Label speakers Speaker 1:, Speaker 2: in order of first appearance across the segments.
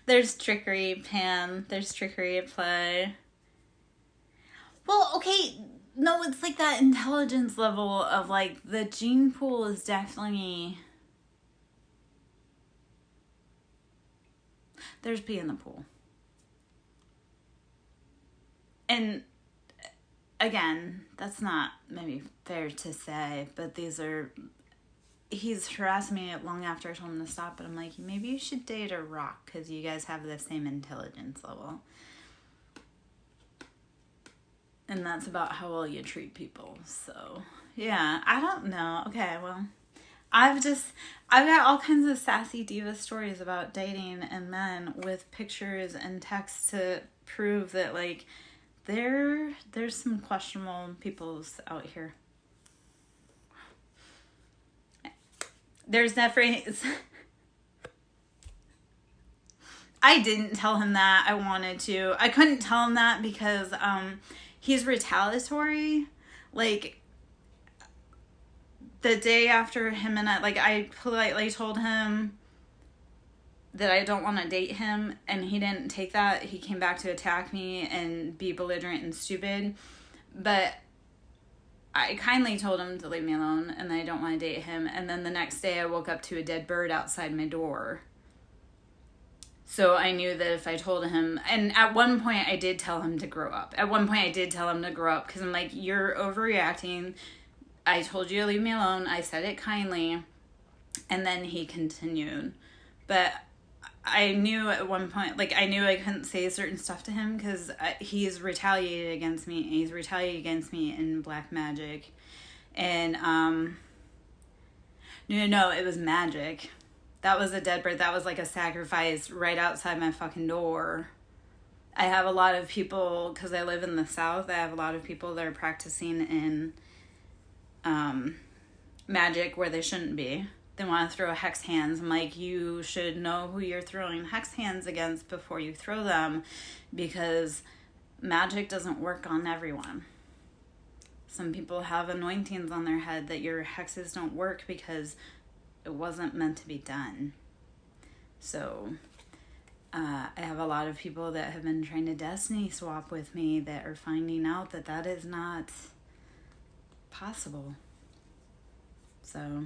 Speaker 1: There's trickery, Pam. There's trickery at play. Well, okay, no, it's like that intelligence level of like the gene pool is definitely. There's pee in the pool. And again, that's not maybe fair to say, but he's harassed me long after I told him to stop, but I'm like, maybe you should date a rock because you guys have the same intelligence level. And that's about how well you treat people. So, yeah, I don't know. Okay, well, I've got all kinds of sassy diva stories about dating and men with pictures and text to prove that, like, there's some questionable peoples out here. There's definitely... I didn't tell him that. I wanted to. I couldn't tell him that because he's retaliatory. Like, the day after him and I politely told him that I don't want to date him, and he didn't take that. He came back to attack me and be belligerent and stupid. But I kindly told him to leave me alone, and I don't want to date him. And then the next day I woke up to a dead bird outside my door. So I knew that if I told him, and at one point I did tell him to grow up. Because I'm like, you're overreacting. I told you to leave me alone. I said it kindly. And then he continued. But I knew at one point, like, I knew I couldn't say certain stuff to him because he's retaliated against me. And he's retaliated against me in black magic. And, no, it was magic. That was a dead bird. That was like a sacrifice right outside my fucking door. I have a lot of people, because I live in the South, I have a lot of people that are practicing in magic where they shouldn't be. They want to throw hex hands. I'm like, you should know who you're throwing hex hands against before you throw them, because magic doesn't work on everyone. Some people have anointings on their head that your hexes don't work because it wasn't meant to be done. So I have a lot of people that have been trying to destiny swap with me that are finding out that that is not possible. So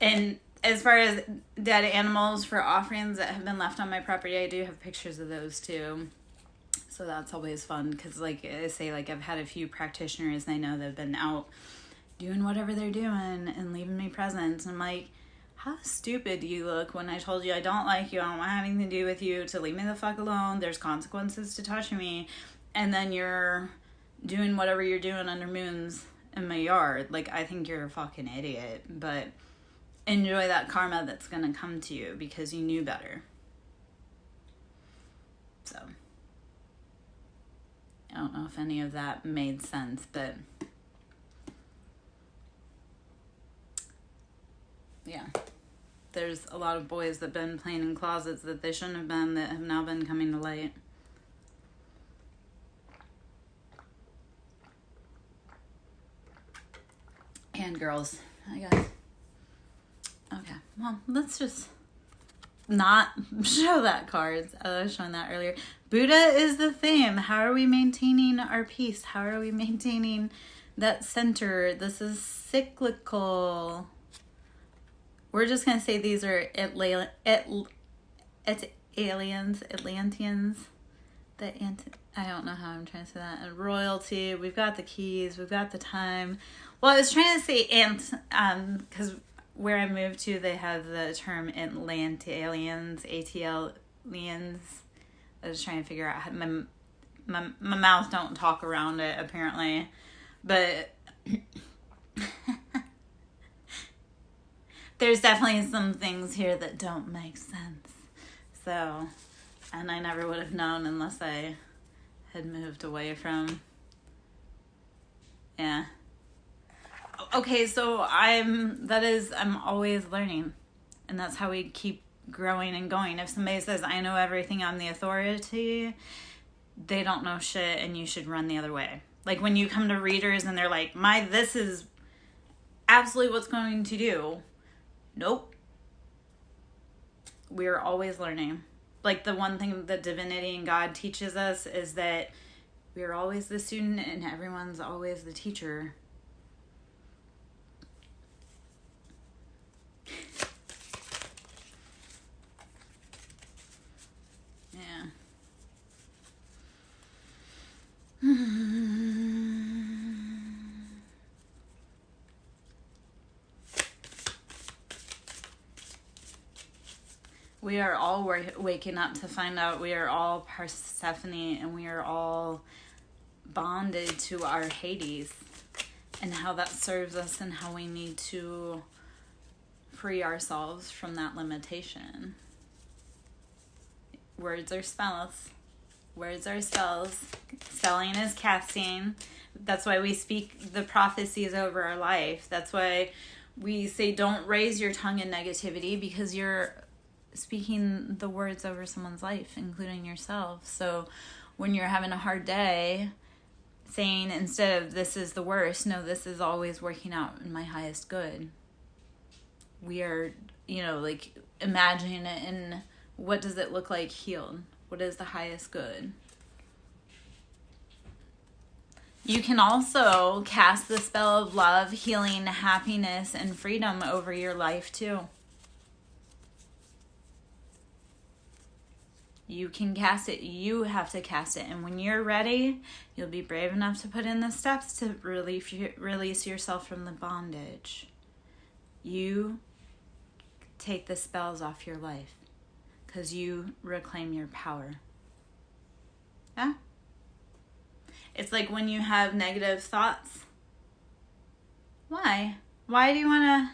Speaker 1: and as far as dead animals for offerings that have been left on my property, I do have pictures of those too. So that's always fun because, like I say, like I've had a few practitioners I know that have been out doing whatever they're doing and leaving me presents. And I'm like, how stupid do you look when I told you I don't like you, I don't want anything to do with you, to leave me the fuck alone, there's consequences to touching me, and then you're doing whatever you're doing under moons in my yard. Like, I think you're a fucking idiot, but enjoy that karma that's gonna come to you because you knew better. So I don't know if any of that made sense, but yeah. There's a lot of boys that have been playing in closets that they shouldn't have been, that have now been coming to light. And girls, I guess. Okay, well, let's just not show that cards. I was showing that earlier. Buddha is the theme. How are we maintaining our peace? How are we maintaining that center? This is cyclical. We're just going to say these are Atlanteans. I don't know how I'm trying to say that. And royalty. We've got the keys. We've got the time. Well, I was trying to say because where I moved to, they have the term Atlanteans, ATLians. I was trying to figure out how my mouth don't talk around it, apparently. But there's definitely some things here that don't make sense. So, and I never would have known unless I had moved away from, yeah. Okay, so I'm always learning. And that's how we keep growing and going. If somebody says, I know everything, I'm the authority, they don't know shit and you should run the other way. Like when you come to readers and they're like, this is absolutely what's going to do. Nope. We are always learning. Like, the one thing that divinity and God teaches us is that we are always the student and everyone's always the teacher. Yeah. We are all waking up to find out we are all Persephone, and we are all bonded to our Hades, and how that serves us and how we need to free ourselves from that limitation. Words are spells. Words are spells. Spelling is casting. That's why we speak the prophecies over our life. That's why we say don't raise your tongue in negativity, because you're speaking the words over someone's life, including yourself. So when you're having a hard day, saying instead of this is the worst, no, this is always working out in my highest good. We are, like, imagining it in what does it look like healed? What is the highest good? You can also cast the spell of love, healing, happiness, and freedom over your life too. You can cast it. You have to cast it. And when you're ready, you'll be brave enough to put in the steps to release yourself from the bondage. You take the spells off your life because you reclaim your power. Yeah? It's like when you have negative thoughts. Why? Why do you want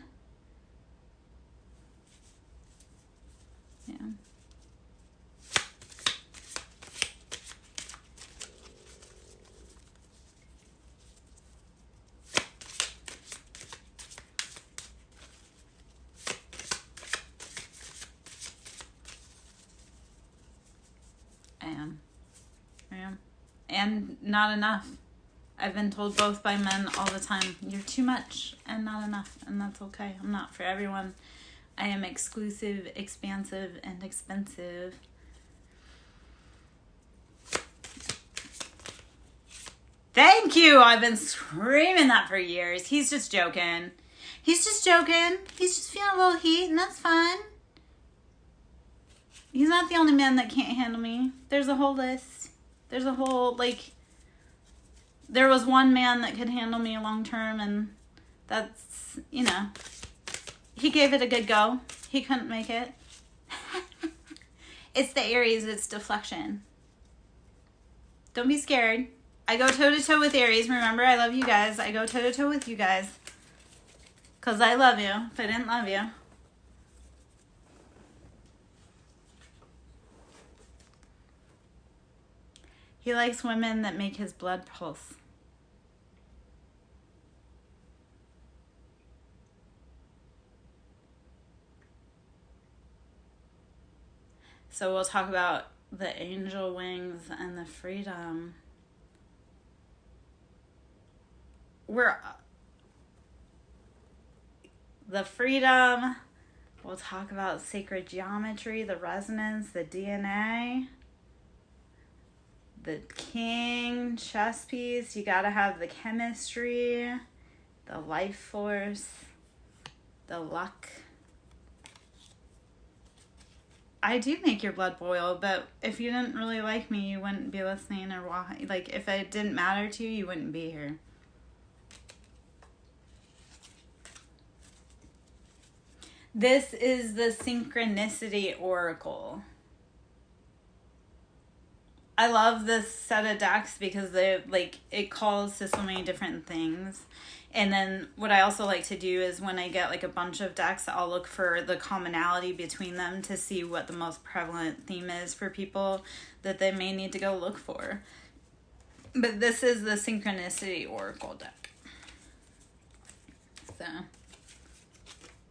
Speaker 1: to... Yeah. I am. And not enough. I've been told both by men all the time, you're too much and not enough, and that's okay. I'm not for everyone. I am exclusive, expansive, and expensive. Thank you! I've been screaming that for years. He's just joking. He's just joking. He's just feeling a little heat, and that's fine. He's not the only man that can't handle me. There's a whole list. There's a whole, there was one man that could handle me long term, and that's, he gave it a good go. He couldn't make it. It's the Aries, it's deflection. Don't be scared. I go toe-to-toe with Aries. Remember, I love you guys. I go toe-to-toe with you guys. Because I love you. If I didn't love you. He likes women that make his blood pulse. So we'll talk about the angel wings and the freedom. The freedom. We'll talk about sacred geometry, the resonance, the DNA. The king, chess piece, you gotta have the chemistry, the life force, the luck. I do make your blood boil, but if you didn't really like me, you wouldn't be listening, or if it didn't matter to you, you wouldn't be here. This is the Synchronicity Oracle. I love this set of decks because it calls to so many different things. And then what I also like to do is when I get a bunch of decks, I'll look for the commonality between them to see what the most prevalent theme is for people that they may need to go look for. But this is the Synchronicity Oracle deck. So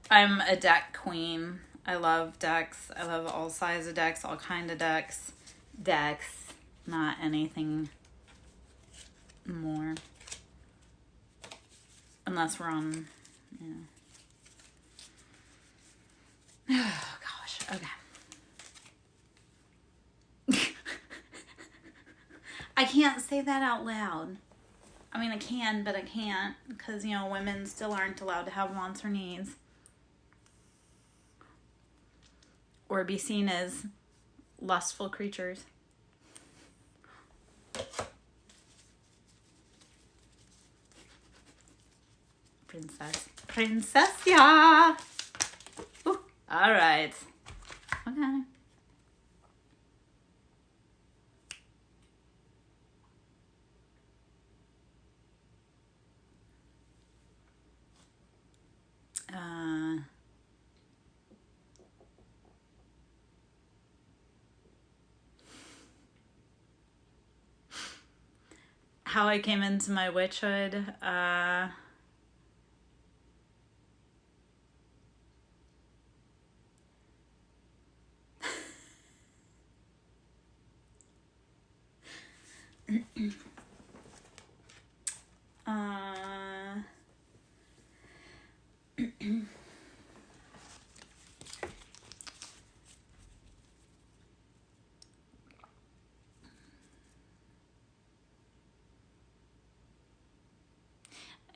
Speaker 1: I'm a deck queen. I love decks. I love all sizes of decks, all kind of decks. Not anything more. Unless we're on Oh, gosh. Okay. I can't say that out loud. I mean, I can, but I can't. Because, women still aren't allowed to have wants or needs. Or be seen as lustful creatures. Princess, yeah. Ooh, all right. Okay. How I came into my witchhood.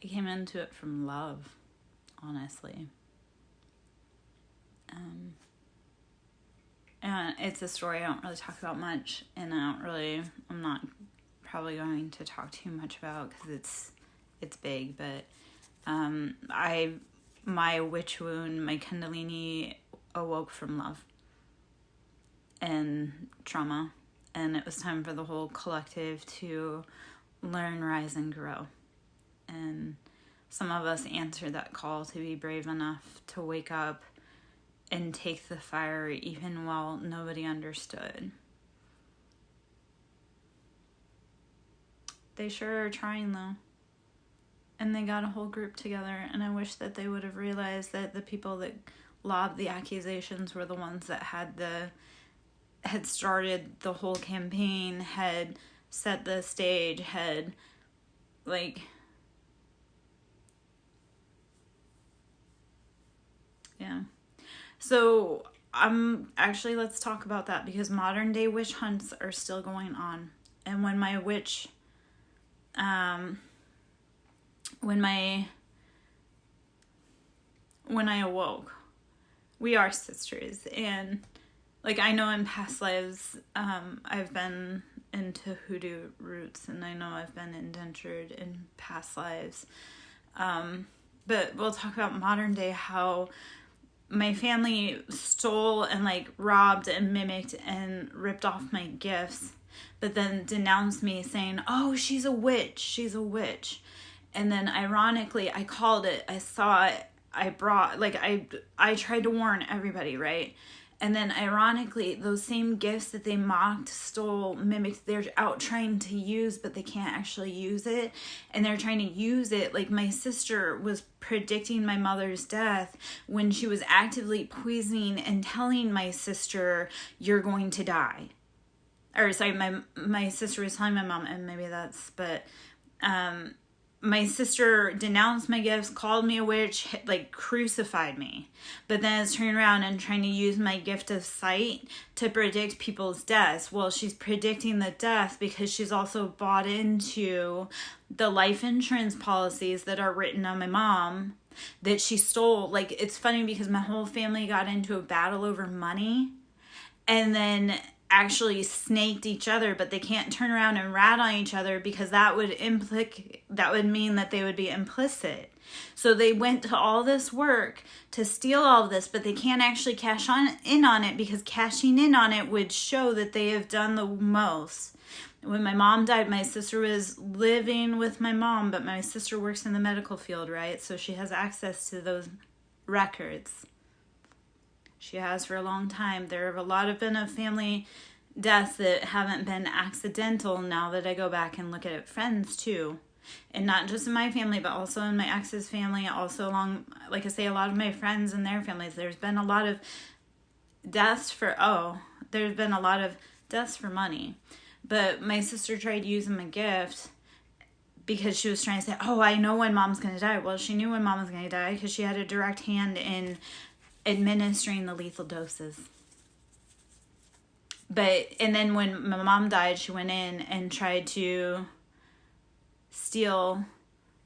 Speaker 1: I came into it from love, honestly. And it's a story I don't really talk about much, and I'm not probably going to talk too much about because it's big, but my witch wound, my Kundalini awoke from love and trauma, and it was time for the whole collective to learn, rise, and grow. And some of us answered that call to be brave enough to wake up and take the fire even while nobody understood. They sure are trying, though. And they got a whole group together, and I wish that they would have realized that the people that lobbed the accusations were the ones that had started the whole campaign, had set the stage, had, yeah. So, let's talk about that, because modern day witch hunts are still going on. And when my witch, when I awoke, we are sisters. And, I know in past lives, I've been into hoodoo roots, and I know I've been indentured in past lives. But we'll talk about modern day, how my family stole and robbed and mimicked and ripped off my gifts, but then denounced me saying, oh, she's a witch. And then ironically, I called it, I saw it, I brought, I tried to warn everybody, right? And then ironically, those same gifts that they mocked, stole, mimicked, they're out trying to use, but they can't actually use it. And they're trying to use it. My sister was predicting my mother's death when she was actively poisoning and telling my sister, you're going to die. Or sorry, my sister was telling my mom, and maybe that's, but my sister denounced my gifts, called me a witch, crucified me. But then is turning around and trying to use my gift of sight to predict people's deaths. Well, she's predicting the death because she's also bought into the life insurance policies that are written on my mom that she stole. It's funny because my whole family got into a battle over money, and then actually snaked each other, but they can't turn around and rat on each other because that would mean that they would be implicit. So they went to all this work to steal all of this, but they can't actually cash in on it, because cashing in on it would show that they have done the most. When my mom died, my sister was living with my mom, but my sister works in the medical field, right? So she has access to those records. She has for a long time. There have a lot of been of family deaths that haven't been accidental, now that I go back and look at it. Friends too. And not just in my family, but also in my ex's family, also along, like I say, a lot of my friends and their families. There's been a lot of deaths for money. But my sister tried using my gift because she was trying to say, oh, I know when mom's going to die. Well, she knew when mom was going to die because she had a direct hand in administering the lethal doses. And then when my mom died, she went in and tried to steal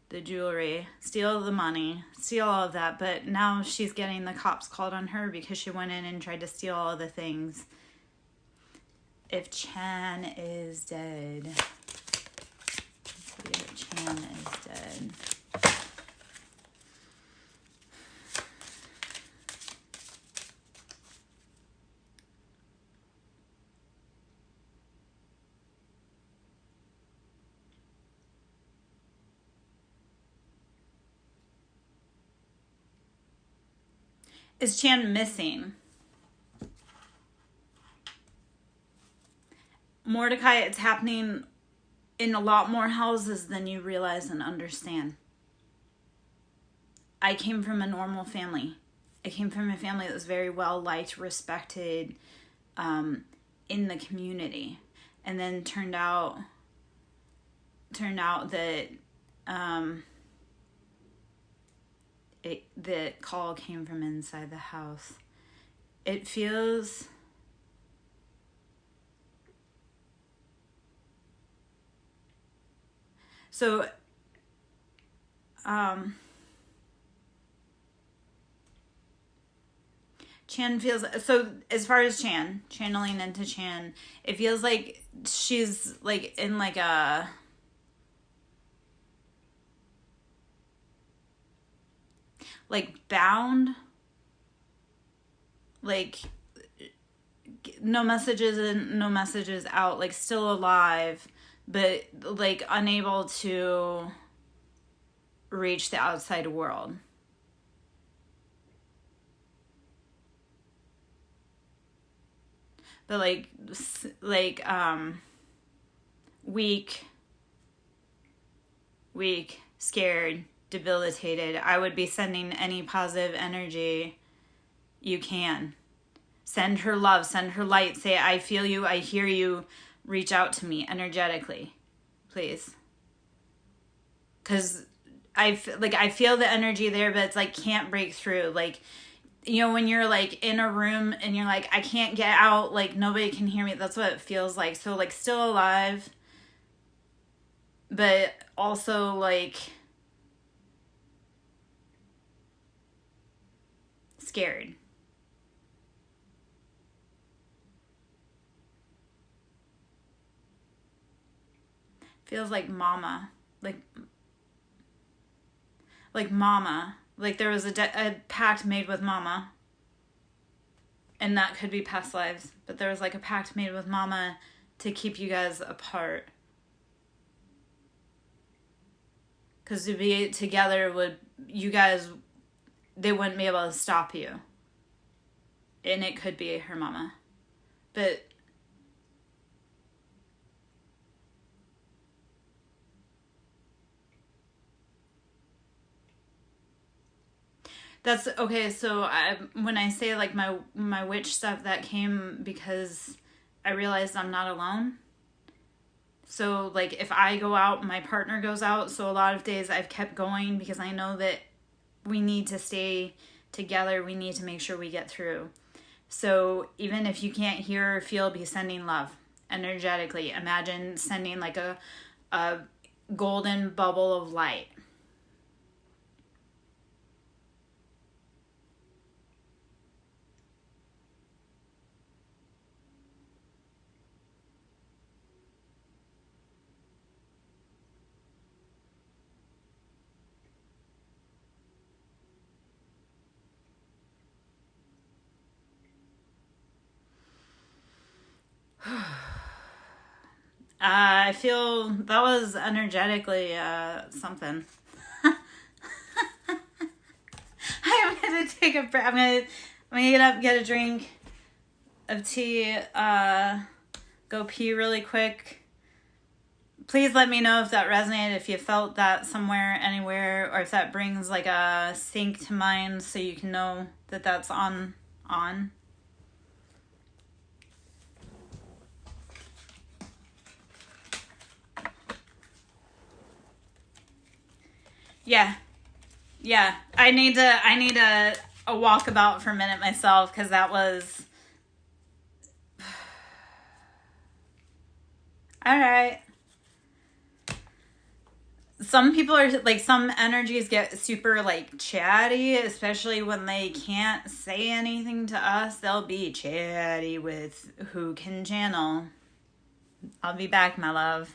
Speaker 1: the jewelry, steal the money, steal all of that. But now she's getting the cops called on her because she went in and tried to steal all the things. If Chan is dead. Let's see if Chan is dead. Is Chan missing? Mordecai, it's happening in a lot more houses than you realize and understand. I came from a normal family. I came from a family that was very well liked, respected in the community. And then turned out that the call came from inside the house. It feels so Chan feels so. As far as Chan, channeling into Chan, it feels like she's like in like a bound, like no messages in, no messages out, like still alive, but like unable to reach the outside world. But weak, scared, debilitated. I would be sending any positive energy you can. Send her love, send her light. Say, I feel you, I hear you. Reach out to me energetically, please. Because I feel the energy there, but it's like can't break through. Like, you know, when you're like in a room and you're like, I can't get out, like nobody can hear me. That's what it feels like. So like still alive, but also like scared. Feels like mama, like mama, like there was a pact made with mama, and that could be past lives, but there was like a pact made with mama to keep you guys apart, because to be together they wouldn't be able to stop you, and it could be her mama, but that's okay. So when I say like my witch stuff, that came because I realized I'm not alone. So like if I go out, my partner goes out. So a lot of days I've kept going because I know that we need to stay together. We need to make sure we get through. So even if you can't hear or feel, be sending love energetically. Imagine sending like a golden bubble of light. I feel that was energetically something. I'm gonna take a breath. I'm gonna get up, get a drink of tea, go pee really quick. Please let me know if that resonated, if you felt that somewhere, anywhere, or if that brings like a sync to mind so you can know that that's on. Yeah. Yeah. I need a walkabout for a minute myself, because that was all right. Some people are like, some energies get super like chatty, especially when they can't say anything to us. They'll be chatty with who can channel. I'll be back, my love.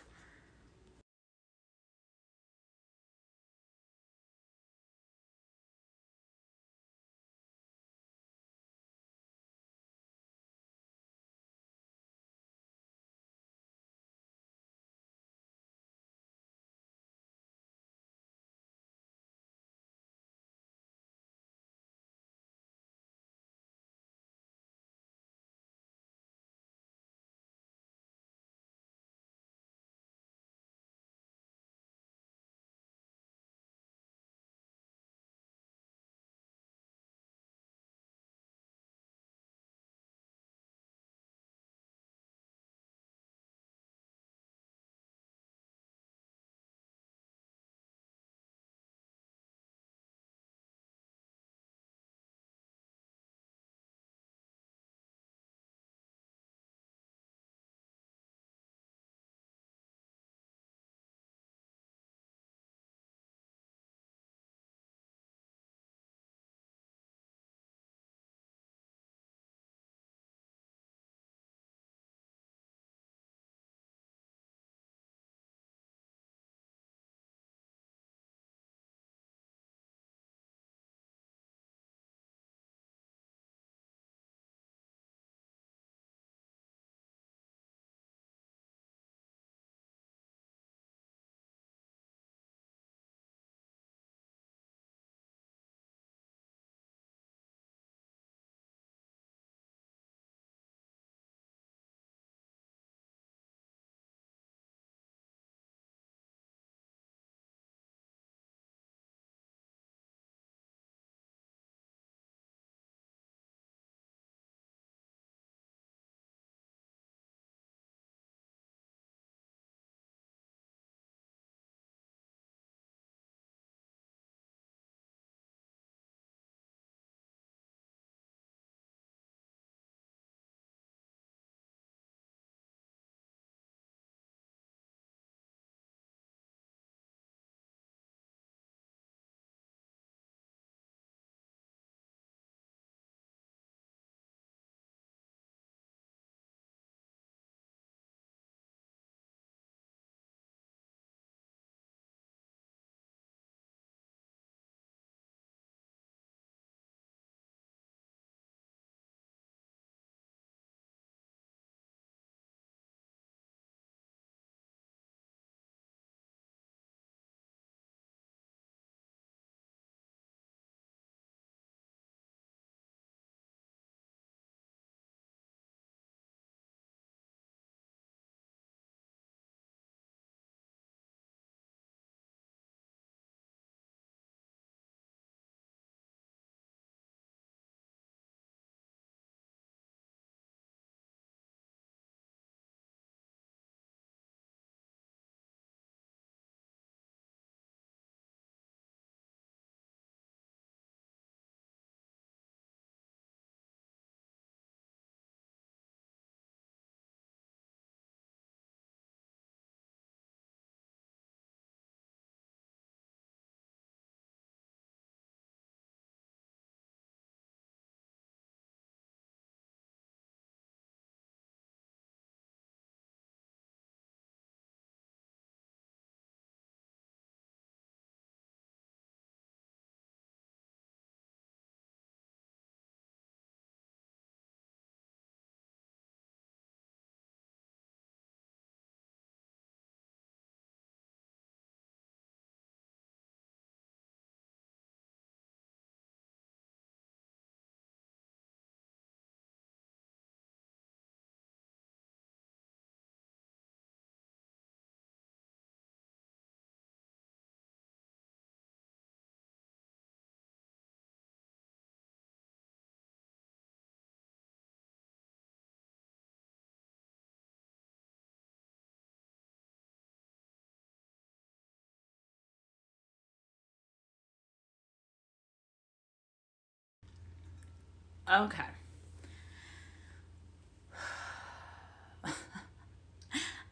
Speaker 1: Okay.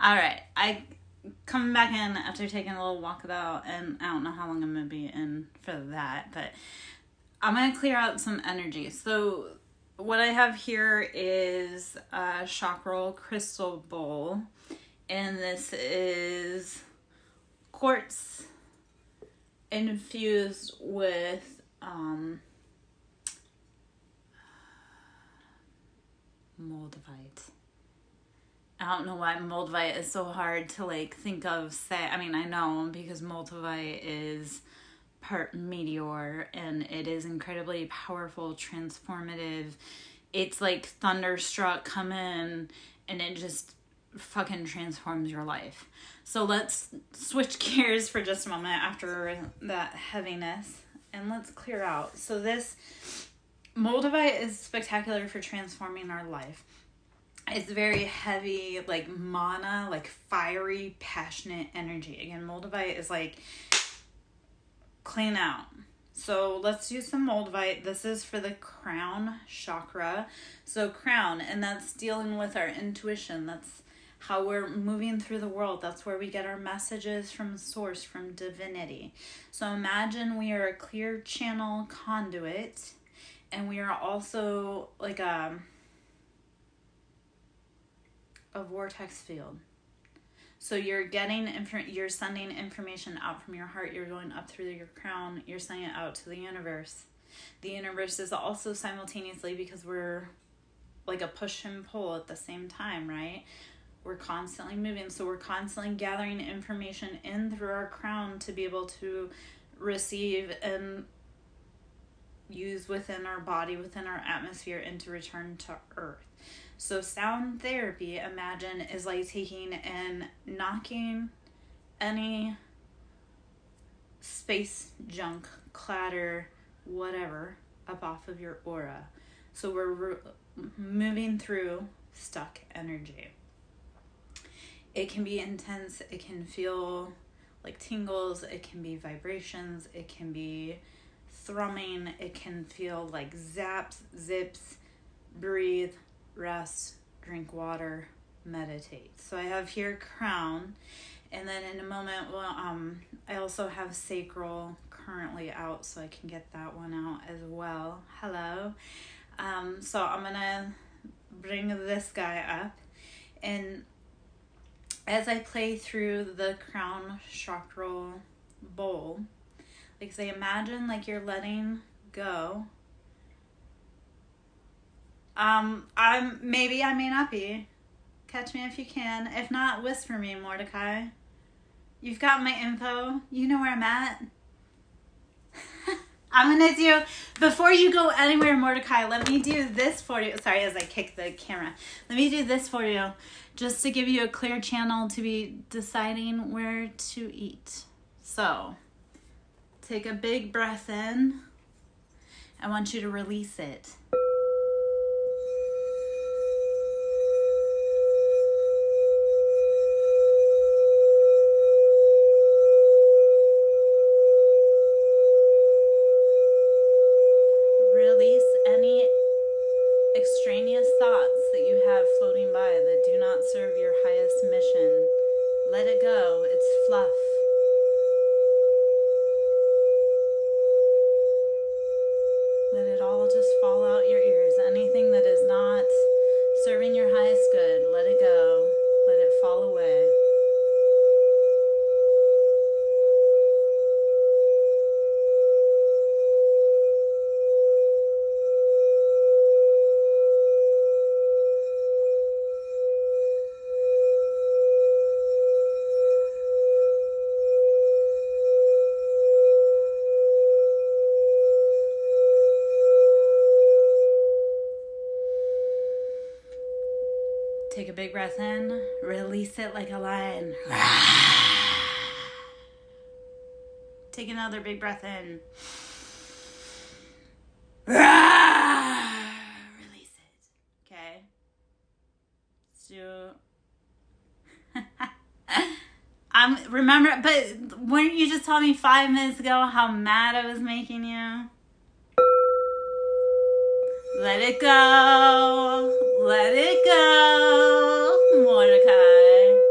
Speaker 1: All right. I coming back in after taking a little walkabout, and I don't know how long I'm going to be in for that, but I'm going to clear out some energy. So what I have here is a chakral crystal bowl, and this is quartz infused with moldavite. I don't know why moldavite is so hard to like think of. I mean, I know because moldavite is part meteor and it is incredibly powerful, transformative. It's like thunderstruck, come in and it just fucking transforms your life. So let's switch gears for just a moment after that heaviness and let's clear out. So this moldavite is spectacular for transforming our life. It's very heavy, like mana, like fiery, passionate energy. Again, moldavite is like clean out. So let's do some moldavite. This is for the crown chakra. So crown, and that's dealing with our intuition. That's how we're moving through the world. That's where we get our messages from source, from divinity. So imagine we are a clear channel conduit, and we are also like a vortex field. So you're getting you're sending information out from your heart. You're going up through your crown. You're sending it out to the universe. The universe is also simultaneously, because we're like a push and pull at the same time, right? We're constantly moving. So we're constantly gathering information in through our crown to be able to receive and use within our body, within our atmosphere, and to return to earth. So sound therapy, imagine, is like taking and knocking any space junk, clatter, whatever, up off of your aura. So we're moving through stuck energy. It can be intense. It can feel like tingles. It can be vibrations. It can be thrumming. It can feel like zaps, zips. Breathe, rest, drink water, meditate. So I have here crown, and then in a moment, I also have sacral currently out, so I can get that one out as well. Hello. So I'm gonna bring this guy up, and as I play through the crown chakral bowl, like say, imagine like you're letting go. I may not be. Catch me if you can. If not, whisper me, Mordecai. You've got my info. You know where I'm at. I'm gonna do, before you go anywhere, Mordecai, let me do this for you. Sorry, as I kick the camera. Let me do this for you, just to give you a clear channel to be deciding where to eat. So, take a big breath in. I want you to release it. Release any extraneous thoughts that you have floating by that do not serve your highest mission. Let it go. It's fluff. Let it all just fall out your ears. Anything that is not serving your highest good, let it go. Let it fall away. Take a big breath in, release it like a lion. Take another big breath in. Release it. Okay? So, remember, but weren't you just telling me 5 minutes ago how mad I was making you? Let it go. Let it go, Mordecai.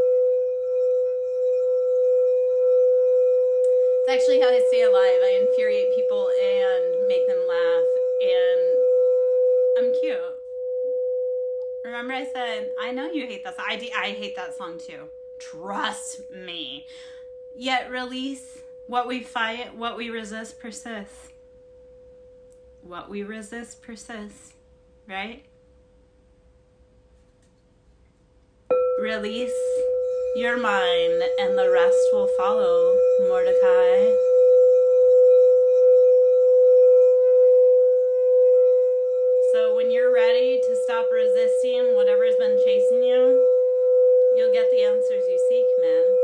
Speaker 1: It's actually how I stay alive. I infuriate people and make them laugh. And I'm cute. Remember I said, I know you hate that song. I hate that song too. Trust me. Yet release. What we fight, what we resist persists. What we resist persists. Right? Release your mind and the rest will follow, Mordecai. So when you're ready to stop resisting whatever's been chasing you, you'll get the answers you seek, man.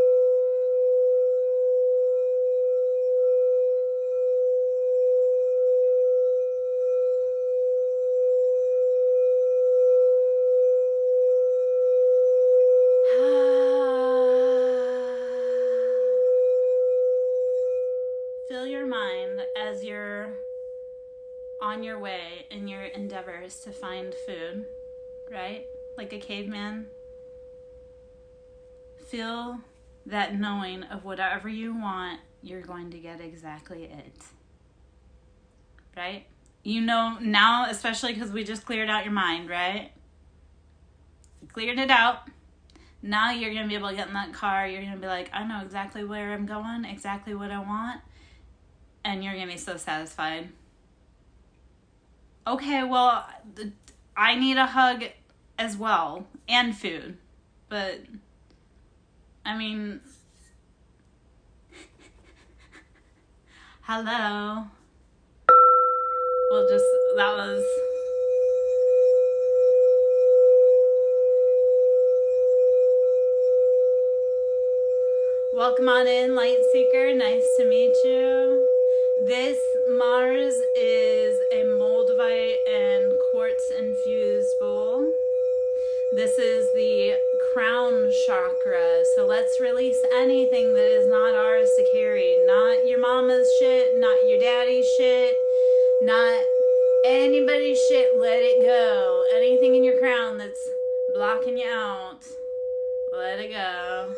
Speaker 1: Fill your mind as you're on your way in your endeavors to find food, right? Like a caveman. Feel that knowing of whatever you want, you're going to get exactly it. Right? You know now, especially because we just cleared out your mind, right? Cleared it out. Now you're going to be able to get in that car. You're going to be like, I know exactly where I'm going, exactly what I want. And you're going to be so satisfied. Okay, well, I need a hug as well. And food. But, I mean... Hello. Well, just, that was... Welcome on in, Light Seeker. Nice to meet you. This Mars is a moldavite and quartz infused bowl. This is the crown chakra. So let's release anything that is not ours to carry. Not your mama's shit, not your daddy's shit, not anybody's shit. Let it go. Anything in your crown that's blocking you out, let it go.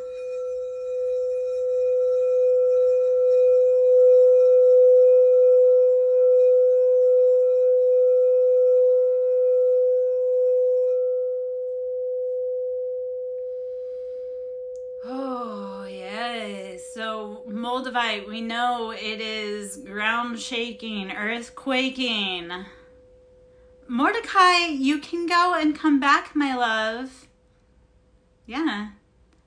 Speaker 1: So moldavite, we know it is ground shaking, earth quaking. Mordecai, you can go and come back, my love. Yeah.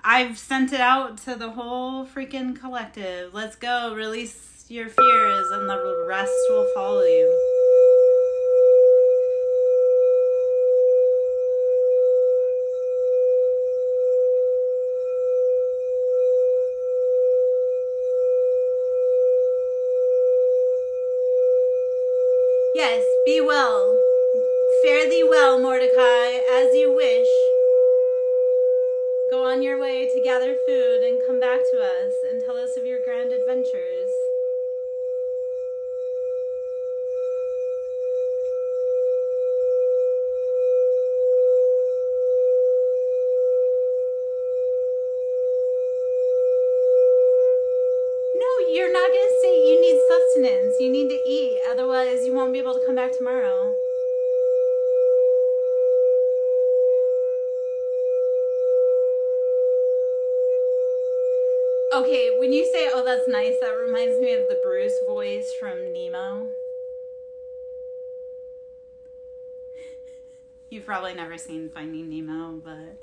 Speaker 1: I've sent it out to the whole freaking collective. Let's go. Release your fears and the rest will follow you. Yes, be well. Fare thee well, Mordecai, as you wish. Go on your way to gather food and come back to us and tell us of your grand adventures. No, you're not going to say you need sustenance. You need to eat, otherwise you won't be able to come back tomorrow. Okay, when you say, oh, that's nice, that reminds me of the Bruce voice from Nemo. You've probably never seen Finding Nemo, but...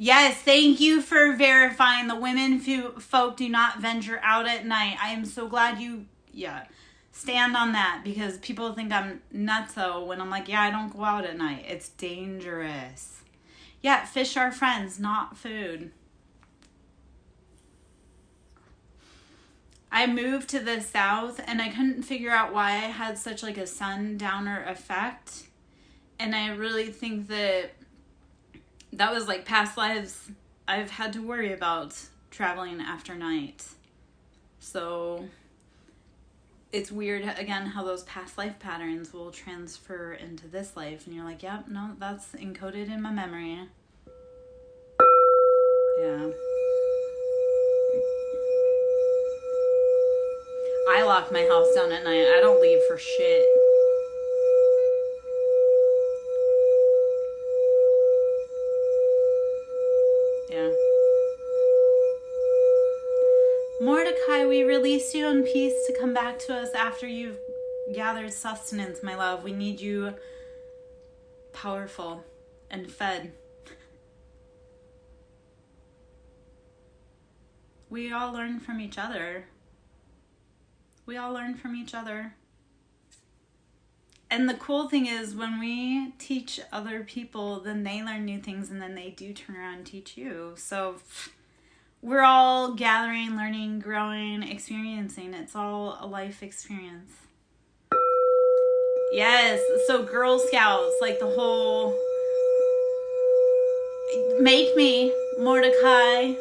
Speaker 1: Yes, thank you for verifying. The women folk do not venture out at night. I am so glad you, stand on that, because people think I'm nutso when I'm like, yeah, I don't go out at night. It's dangerous. Yeah, fish are friends, not food. I moved to the south and I couldn't figure out why I had such like a sundowner effect. And I really think that was like past lives I've had to worry about traveling after night. So it's weird, again, how those past life patterns will transfer into this life. And you're like, yep, no, that's encoded in my memory. Yeah. I lock my house down at night. I don't leave for shit. Yeah. Mordecai, we release you in peace to come back to us after you've gathered sustenance, my love. We need you powerful and fed. We all learn from each other. We all learn from each other. And the cool thing is when we teach other people, then they learn new things and then they do turn around and teach you. So we're all gathering, learning, growing, experiencing. It's all a life experience. Yes, so Girl Scouts, like the whole make me, Mordecai.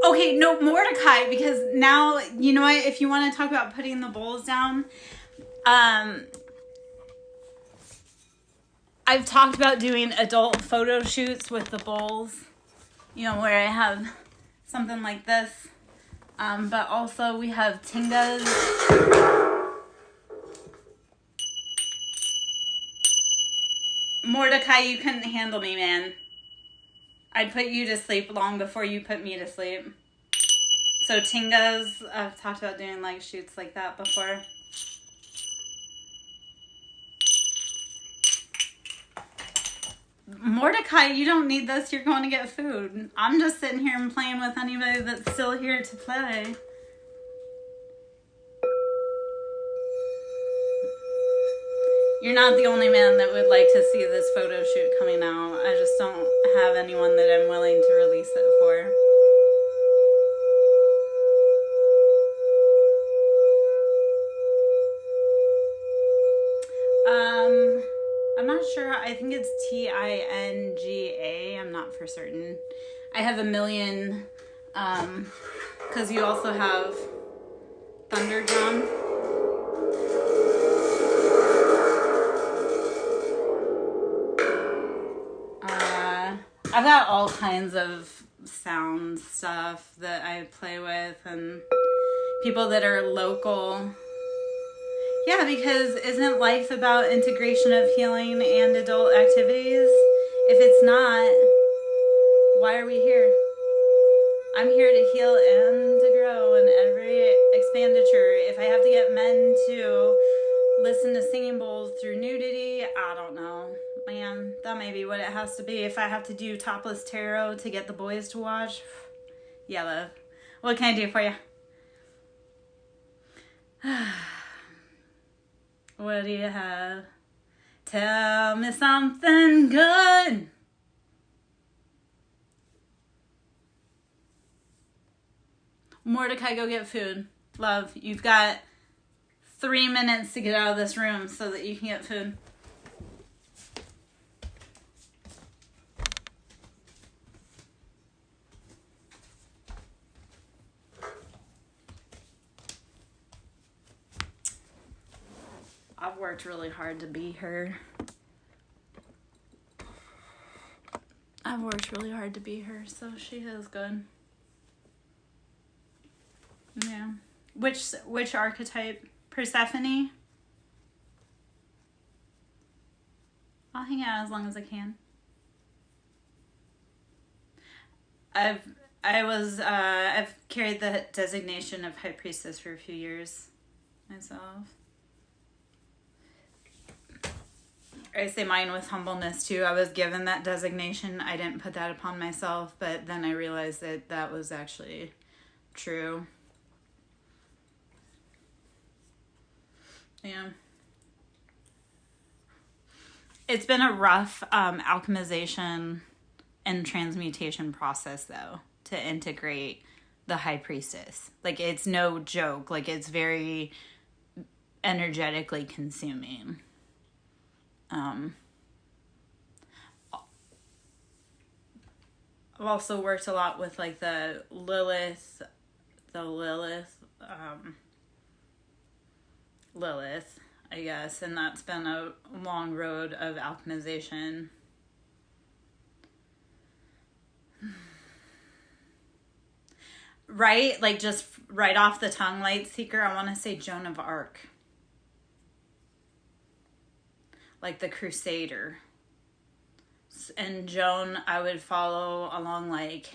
Speaker 1: Okay, no, Mordecai, because now, you know what, if you want to talk about putting the bowls down, I've talked about doing adult photo shoots with the bowls, you know, where I have something like this, but also we have tingas. Mordecai, you couldn't handle me, man. I'd put you to sleep long before you put me to sleep. So tingas, I've talked about doing like shoots like that before. Mordecai, you don't need this. You're going to get food. I'm just sitting here and playing with anybody that's still here to play. You're not the only man that would like to see this photo shoot coming out. I just don't have anyone that I'm willing to release it for. I'm not sure. I think it's Tinga. I'm not for certain. I have a million, because you also have Thunder Drum. I've got all kinds of sound stuff that I play with and people that are local. Yeah, because isn't life about integration of healing and adult activities? If it's not, why are we here? I'm here to heal and to grow in every expenditure. If I have to get men to listen to singing bowls through nudity, I don't know. Man, that may be what it has to be. If I have to do topless tarot to get the boys to watch, yeah, love. What can I do for you? What do you have? Tell me something good. Mordecai, go get food. Love, you've got 3 minutes to get out of this room so that you can get food. I've worked really hard to be her. I've worked really hard to be her, so she is good. Yeah. Which archetype? Persephone? I'll hang out as long as I can. I've carried the designation of High Priestess for a few years myself. I say mine with humbleness too. I was given that designation. I didn't put that upon myself, but then I realized that that was actually true. Yeah. It's been a rough alchemization and transmutation process, though, to integrate the High Priestess. Like, it's no joke. Like, it's very energetically consuming. I've also worked a lot with like the Lilith, I guess, and that's been a long road of alchemization. Right? Like, just right off the tongue, Light Seeker, I want to say Joan of Arc. Like the Crusader. And Joan, I would follow along like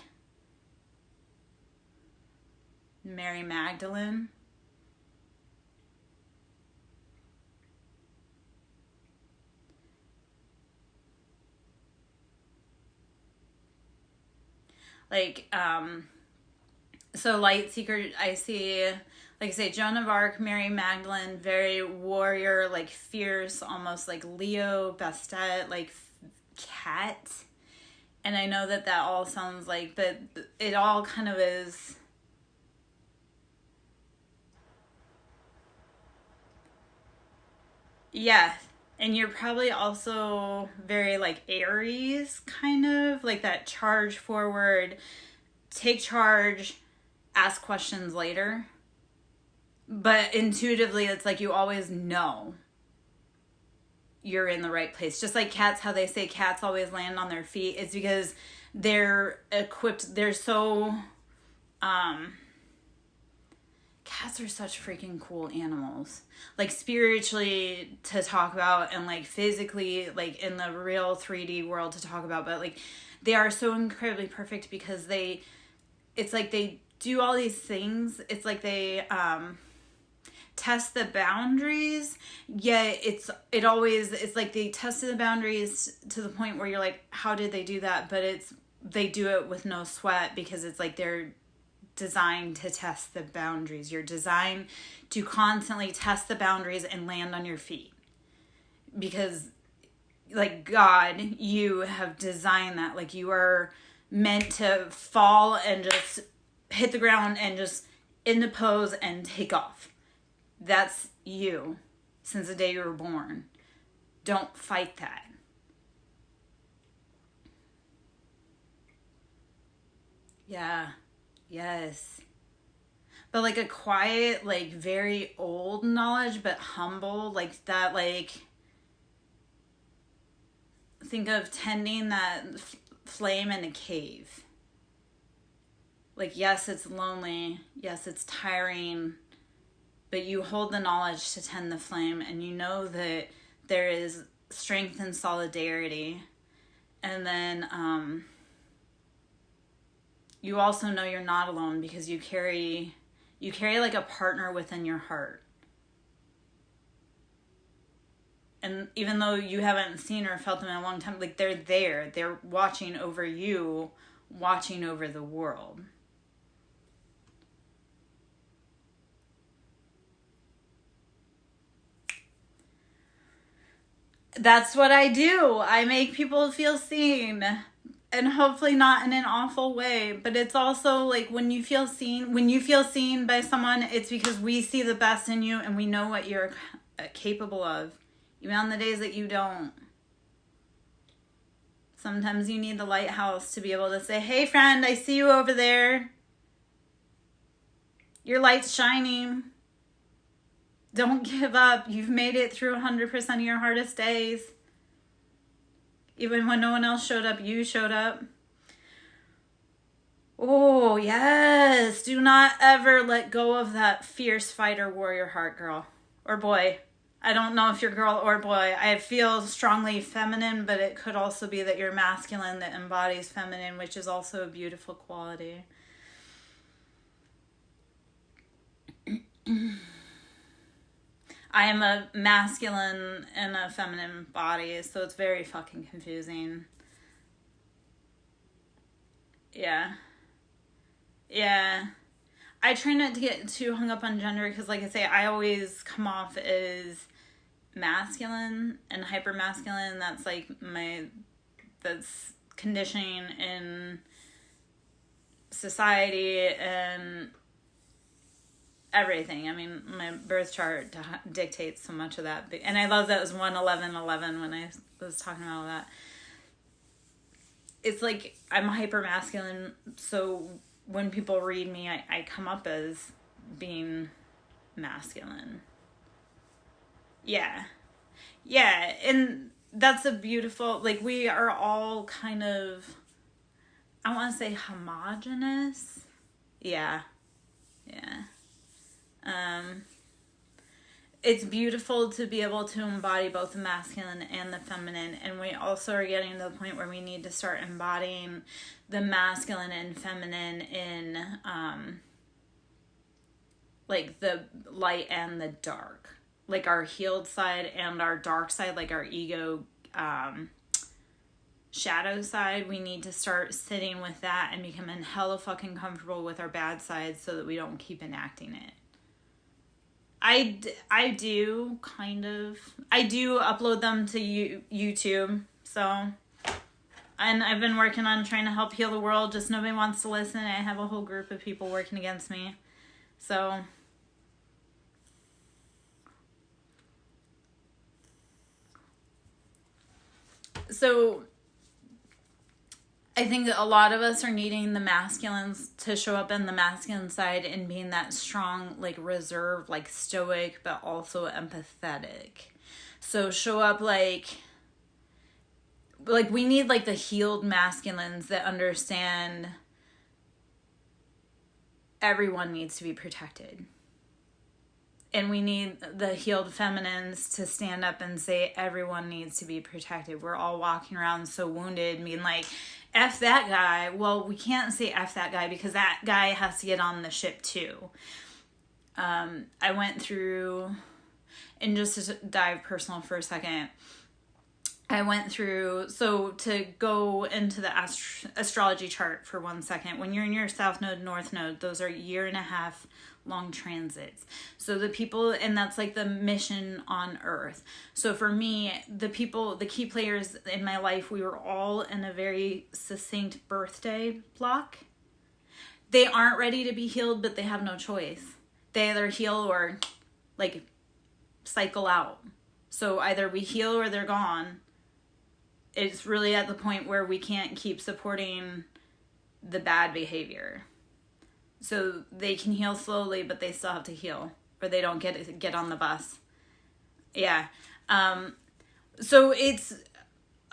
Speaker 1: Mary Magdalene. Like, so Light Seeker, I see, like I say, Joan of Arc, Mary Magdalene, very warrior, like fierce, almost like Leo, Bastet, like cat. And I know that all sounds like, but it all kind of is. Yeah. And you're probably also very like Aries, kind of like that charge forward, take charge, ask questions later. But intuitively, it's like you always know you're in the right place. Just like cats, how they say cats always land on their feet. It's because they're equipped. They're so... cats are such freaking cool animals. Like spiritually to talk about and like physically, like in the real 3D world to talk about. But like they are so incredibly perfect because it's like they do all these things. It's like they... test the boundaries, yet it's like they tested the boundaries to the point where you're like, how did they do that? But they do it with no sweat because it's like they're designed to test the boundaries. You're designed to constantly test the boundaries and land on your feet because like God, you have designed that. Like you are meant to fall and just hit the ground and just in the pose and take off. That's you since the day you were born. Don't fight that. Yeah. Yes. But like a quiet, like very old knowledge, but humble, like that, like think of tending that flame in a cave. Like, yes, it's lonely. Yes, it's tiring. But you hold the knowledge to tend the flame, and you know that there is strength and solidarity. And then you also know you're not alone because you carry like a partner within your heart. And even though you haven't seen or felt them in a long time, like they're there. They're watching over you, watching over the world. That's what I do. I make people feel seen. And hopefully not in an awful way. But it's also like when you feel seen by someone, it's because we see the best in you and we know what you're capable of. Even on the days that you don't. Sometimes you need the lighthouse to be able to say, hey friend, I see you over there. Your light's shining. Don't give up. You've made it through 100% of your hardest days. Even when no one else showed up, you showed up. Oh, yes. Do not ever let go of that fierce fighter warrior heart, girl. Or boy. I don't know if you're girl or boy. I feel strongly feminine, but it could also be that you're masculine that embodies feminine, which is also a beautiful quality. I am a masculine and a feminine body, so it's very fucking confusing. Yeah. Yeah. I try not to get too hung up on gender because, like I say, I always come off as masculine and hyper masculine. That's like that's conditioning in society and everything. I mean, my birth chart dictates so much of that. And I love that it was 1/11/11 when I was talking about all that. it's like I'm hyper masculine, so when people read me, I come up as being masculine. Yeah. Yeah, and that's a beautiful, like, we are all kind of, I want to say homogenous. Yeah. Yeah. It's beautiful to be able to embody both the masculine and the feminine, and we also are getting to the point where we need to start embodying the masculine and feminine in like the light and the dark, like our healed side and our dark side, like our ego shadow side. We need to start sitting with that and becoming hella fucking comfortable with our bad side so that we don't keep enacting it. I do kind of. I do upload them to YouTube, so. And I've been working on trying to help heal the world, just nobody wants to listen. I have a whole group of people working against me. So. I think that a lot of us are needing the masculines to show up in the masculine side and being that strong, like reserved, like stoic, but also empathetic. So show up like we need like the healed masculines that understand everyone needs to be protected. And we need the healed feminines to stand up and say everyone needs to be protected. We're all walking around so wounded, being like, F that guy. Well, we can't say F that guy because that guy has to get on the ship too. I went through, and just to dive personal for a second, I went through, so to go into the astrology chart for 1 second, when you're in your South Node, North Node, those are 1.5 year long transits. So the people, and that's like the mission on Earth. So for me, the people, the key players in my life, we were all in a very succinct birthday block. They aren't ready to be healed, but they have no choice. They either heal or like cycle out. So either we heal or they're gone. It's really at the point where we can't keep supporting the bad behavior. So they can heal slowly, but they still have to heal, or they don't get on the bus. Yeah. So it's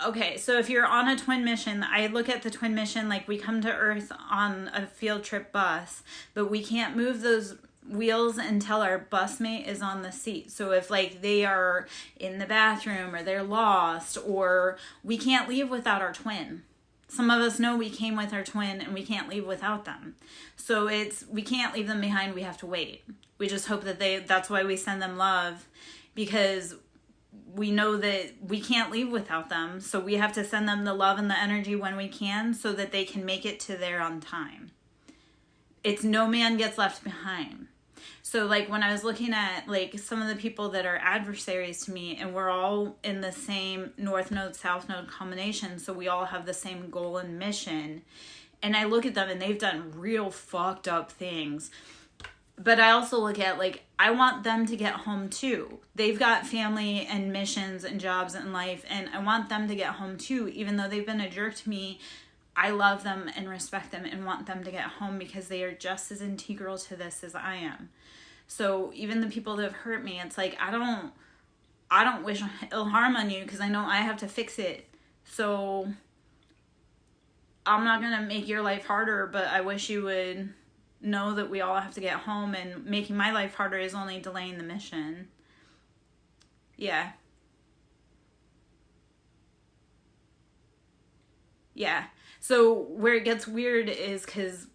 Speaker 1: okay. So if you're on a twin mission, I look at the twin mission like we come to Earth on a field trip bus, but we can't move those wheels until our busmate is on the seat. So if like they are in the bathroom or they're lost, or we can't leave without our twin. Some of us know we came with our twin and we can't leave without them. So we can't leave them behind. We have to wait. We just hope that that's why we send them love, because we know that we can't leave without them. So we have to send them the love and the energy when we can so that they can make it to there on time. It's no man gets left behind. So like when I was looking at like some of the people that are adversaries to me, and we're all in the same North Node, South Node combination, so we all have the same goal and mission. And I look at them and they've done real fucked up things. But I also look at like, I want them to get home too. They've got family and missions and jobs in life, and I want them to get home too. Even though they've been a jerk to me, I love them and respect them and want them to get home because they are just as integral to this as I am. So even the people that have hurt me, it's like, I don't wish ill harm on you because I know I have to fix it. So I'm not going to make your life harder, but I wish you would know that we all have to get home, and making my life harder is only delaying the mission. Yeah. Yeah. So where it gets weird is because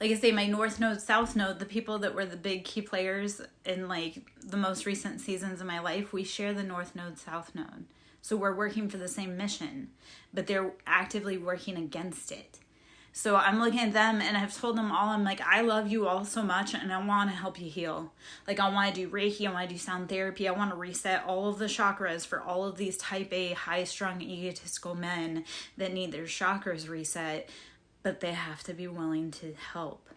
Speaker 1: like I say, my North Node, South Node, the people that were the big key players in like the most recent seasons of my life, we share the North Node, South Node. So we're working for the same mission, but they're actively working against it. So I'm looking at them and I've told them all, I'm like, I love you all so much and I want to help you heal. Like I want to do Reiki, I want to do sound therapy, I want to reset all of the chakras for all of these type A, high-strung, egotistical men that need their chakras reset, but they have to be willing to help.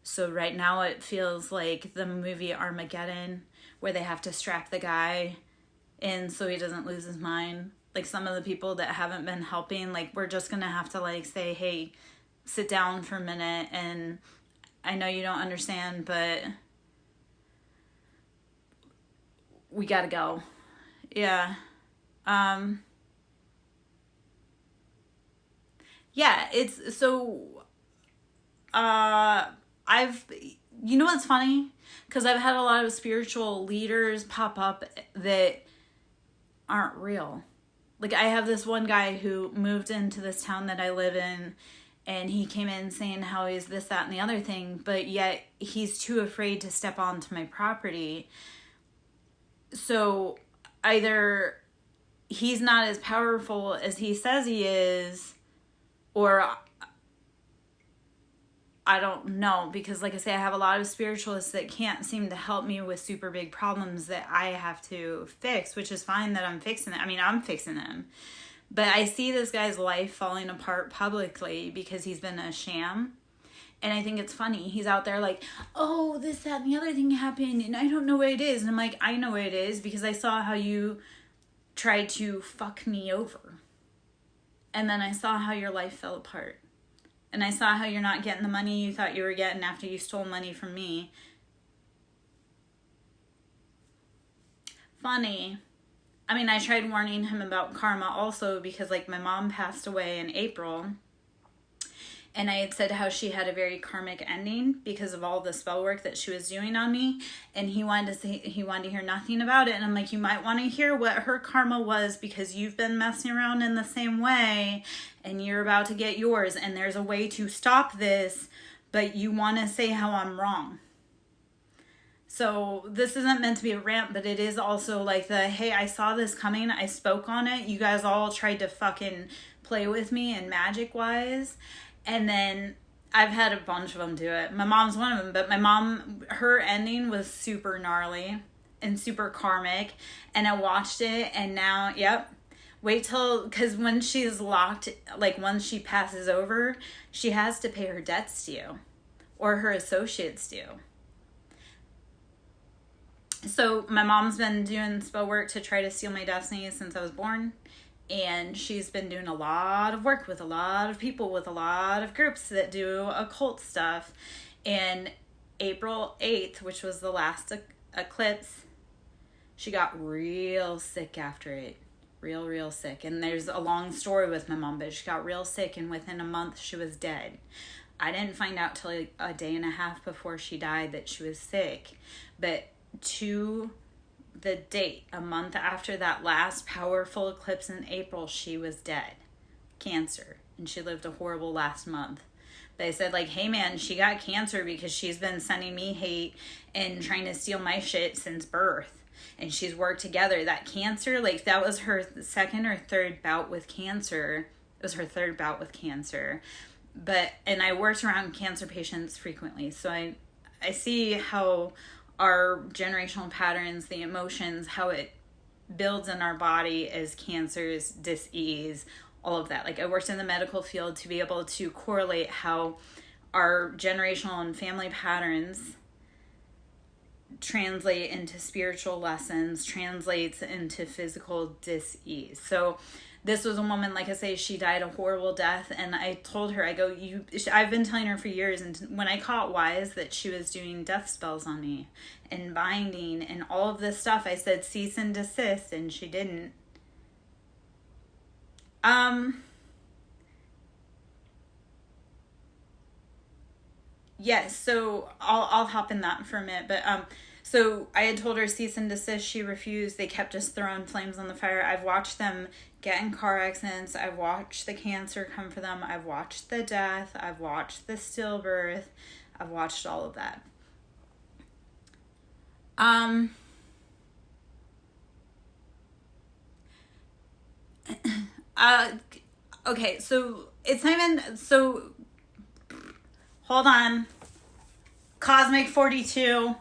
Speaker 1: So right now it feels like the movie Armageddon, where they have to strap the guy in so he doesn't lose his mind. like some of the people that haven't been helping, like we're just gonna have to like say, hey, sit down for a minute, and I know you don't understand, but we gotta go. Yeah. Yeah, it's so you know what's funny? Because I've had a lot of spiritual leaders pop up that aren't real. Like, I have this one guy who moved into this town that I live in, and he came in saying how he's this, that, and the other thing, but yet he's too afraid to step onto my property. So either he's not as powerful as he says he is, or I don't know, because like I say, I have a lot of spiritualists that can't seem to help me with super big problems that I have to fix, which is fine that I'm fixing it. I mean, I'm fixing them. But I see this guy's life falling apart publicly because he's been a sham. And I think it's funny. He's out there like, oh, this, that, and the other thing happened, and I don't know what it is. And I'm like, I know what it is because I saw how you tried to fuck me over. And then I saw how your life fell apart. And I saw how you're not getting the money you thought you were getting after you stole money from me. Funny. I mean, I tried warning him about karma also because, like, my mom passed away in April. And I had said how she had a very karmic ending because of all the spell work that she was doing on me. And he wanted to hear nothing about it. And I'm like, you might want to hear what her karma was because you've been messing around in the same way and you're about to get yours. And there's a way to stop this, but you want to say how I'm wrong. So this isn't meant to be a rant, but it is also like the, hey, I saw this coming. I spoke on it. You guys all tried to fucking play with me and magic wise. And then I've had a bunch of them do it. My mom's one of them, but my mom, her ending was super gnarly and super karmic. And I watched it and now, yep. Wait till, because when she's locked, like once she passes over, she has to pay her debts due or her associates due. So my mom's been doing spell work to try to steal my destiny since I was born. And she's been doing a lot of work with a lot of people, with a lot of groups that do occult stuff. And April 8th, which was the last eclipse, she got real sick after it. Real sick. And there's a long story with my mom, but she got real sick, and within a month she was dead. I didn't find out till like a day and a half before she died that she was sick. But to the date, a month after that last powerful eclipse in April, she was dead. Cancer. And she lived a horrible last month. They said like, hey man, she got cancer because she's been sending me hate and trying to steal my shit since birth. And she's worked together. That cancer, like that was her second or third bout with cancer. It was her third bout with cancer. And I worked around cancer patients frequently. So I see how our generational patterns, the emotions, how it builds in our body as cancers, dis-ease, all of that. Like I worked in the medical field to be able to correlate how our generational and family patterns translate into spiritual lessons, translates into physical dis-ease. So this was a woman, like I say, she died a horrible death. And I told her, I go, I've been telling her for years. And when I caught wise that she was doing death spells on me and binding and all of this stuff, I said, cease and desist. And she didn't. Yes. So I'll hop in that for a minute, but, so I had told her cease and desist. She refused. They kept just throwing flames on the fire. I've watched them get in car accidents. I've watched the cancer come for them. I've watched the death. I've watched the stillbirth. I've watched all of that. Okay, so it's not even, so hold on. Cosmic 42.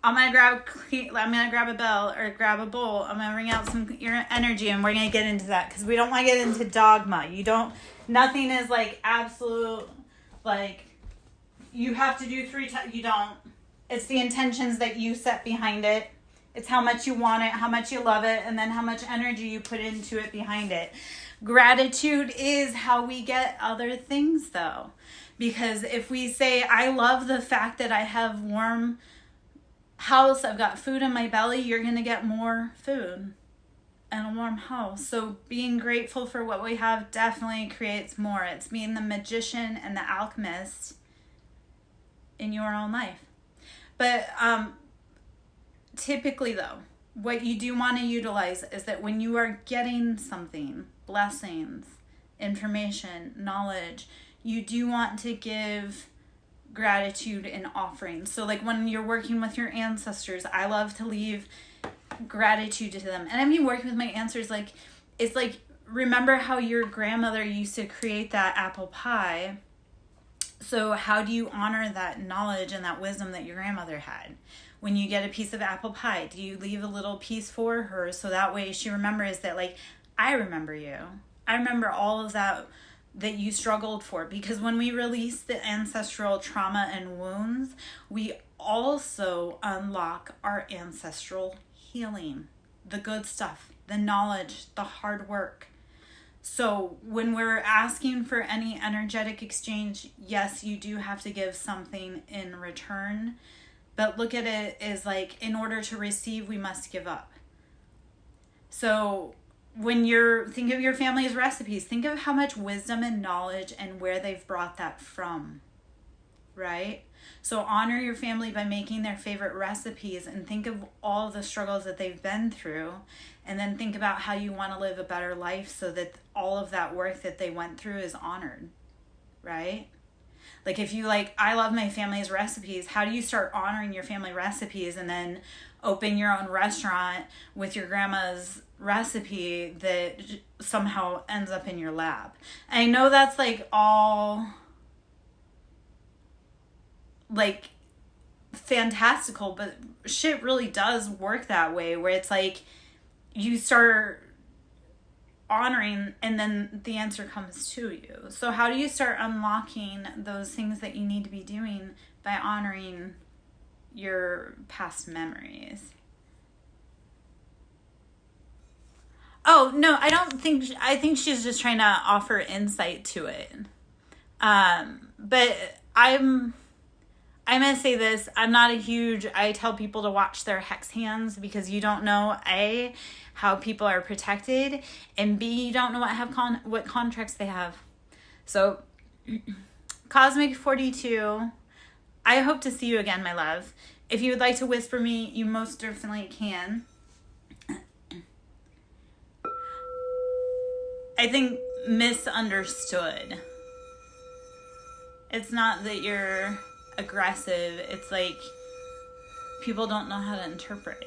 Speaker 1: I'm gonna grab a bell or grab a bowl. I'm gonna bring out some your energy, and we're gonna get into that because we don't want to get into dogma. Nothing is like absolute, like you have to do 3 times. You don't. It's the intentions that you set behind it. It's how much you want it, how much you love it, and then how much energy you put into it behind it. Gratitude is how we get other things, though. Because if we say, I love the fact that I have warm house, I've got food in my belly, you're going to get more food and a warm house. So being grateful for what we have definitely creates more. It's being the magician and the alchemist in your own life. But typically, though, what you do want to utilize is that when you are getting something, blessings, information, knowledge, you do want to give gratitude and offering. So like when you're working with your ancestors, I love to leave gratitude to them. And I mean, working with my ancestors, like, it's like, remember how your grandmother used to create that apple pie? So how do you honor that knowledge and that wisdom that your grandmother had? When you get a piece of apple pie, do you leave a little piece for her so that way she remembers that, like, I remember you. I remember all of that you struggled for. Because when we release the ancestral trauma and wounds, we also unlock our ancestral healing, the good stuff, the knowledge, the hard work. So when we're asking for any energetic exchange, yes, you do have to give something in return. But look at it as like, in order to receive, we must give up. So when think of your family's recipes, think of how much wisdom and knowledge and where they've brought that from, right? So honor your family by making their favorite recipes and think of all the struggles that they've been through. And then think about how you want to live a better life so that all of that work that they went through is honored, right? Like if you I love my family's recipes, how do you start honoring your family recipes and then open your own restaurant with your grandma's recipe that somehow ends up in your lap? I know that's all fantastical, but shit really does work that way, where it's you start honoring and then the answer comes to you. So how do you start unlocking those things that you need to be doing? By honoring your past memories. Oh, no, I think she's just trying to offer insight to it. But I'm going to say this. I tell people to watch their hex hands because you don't know, A, how people are protected, and B, you don't know what contracts they have. So, Cosmic 42, I hope to see you again, my love. If you would like to whisper me, you most definitely can. I think misunderstood. It's not that you're aggressive. It's people don't know how to interpret.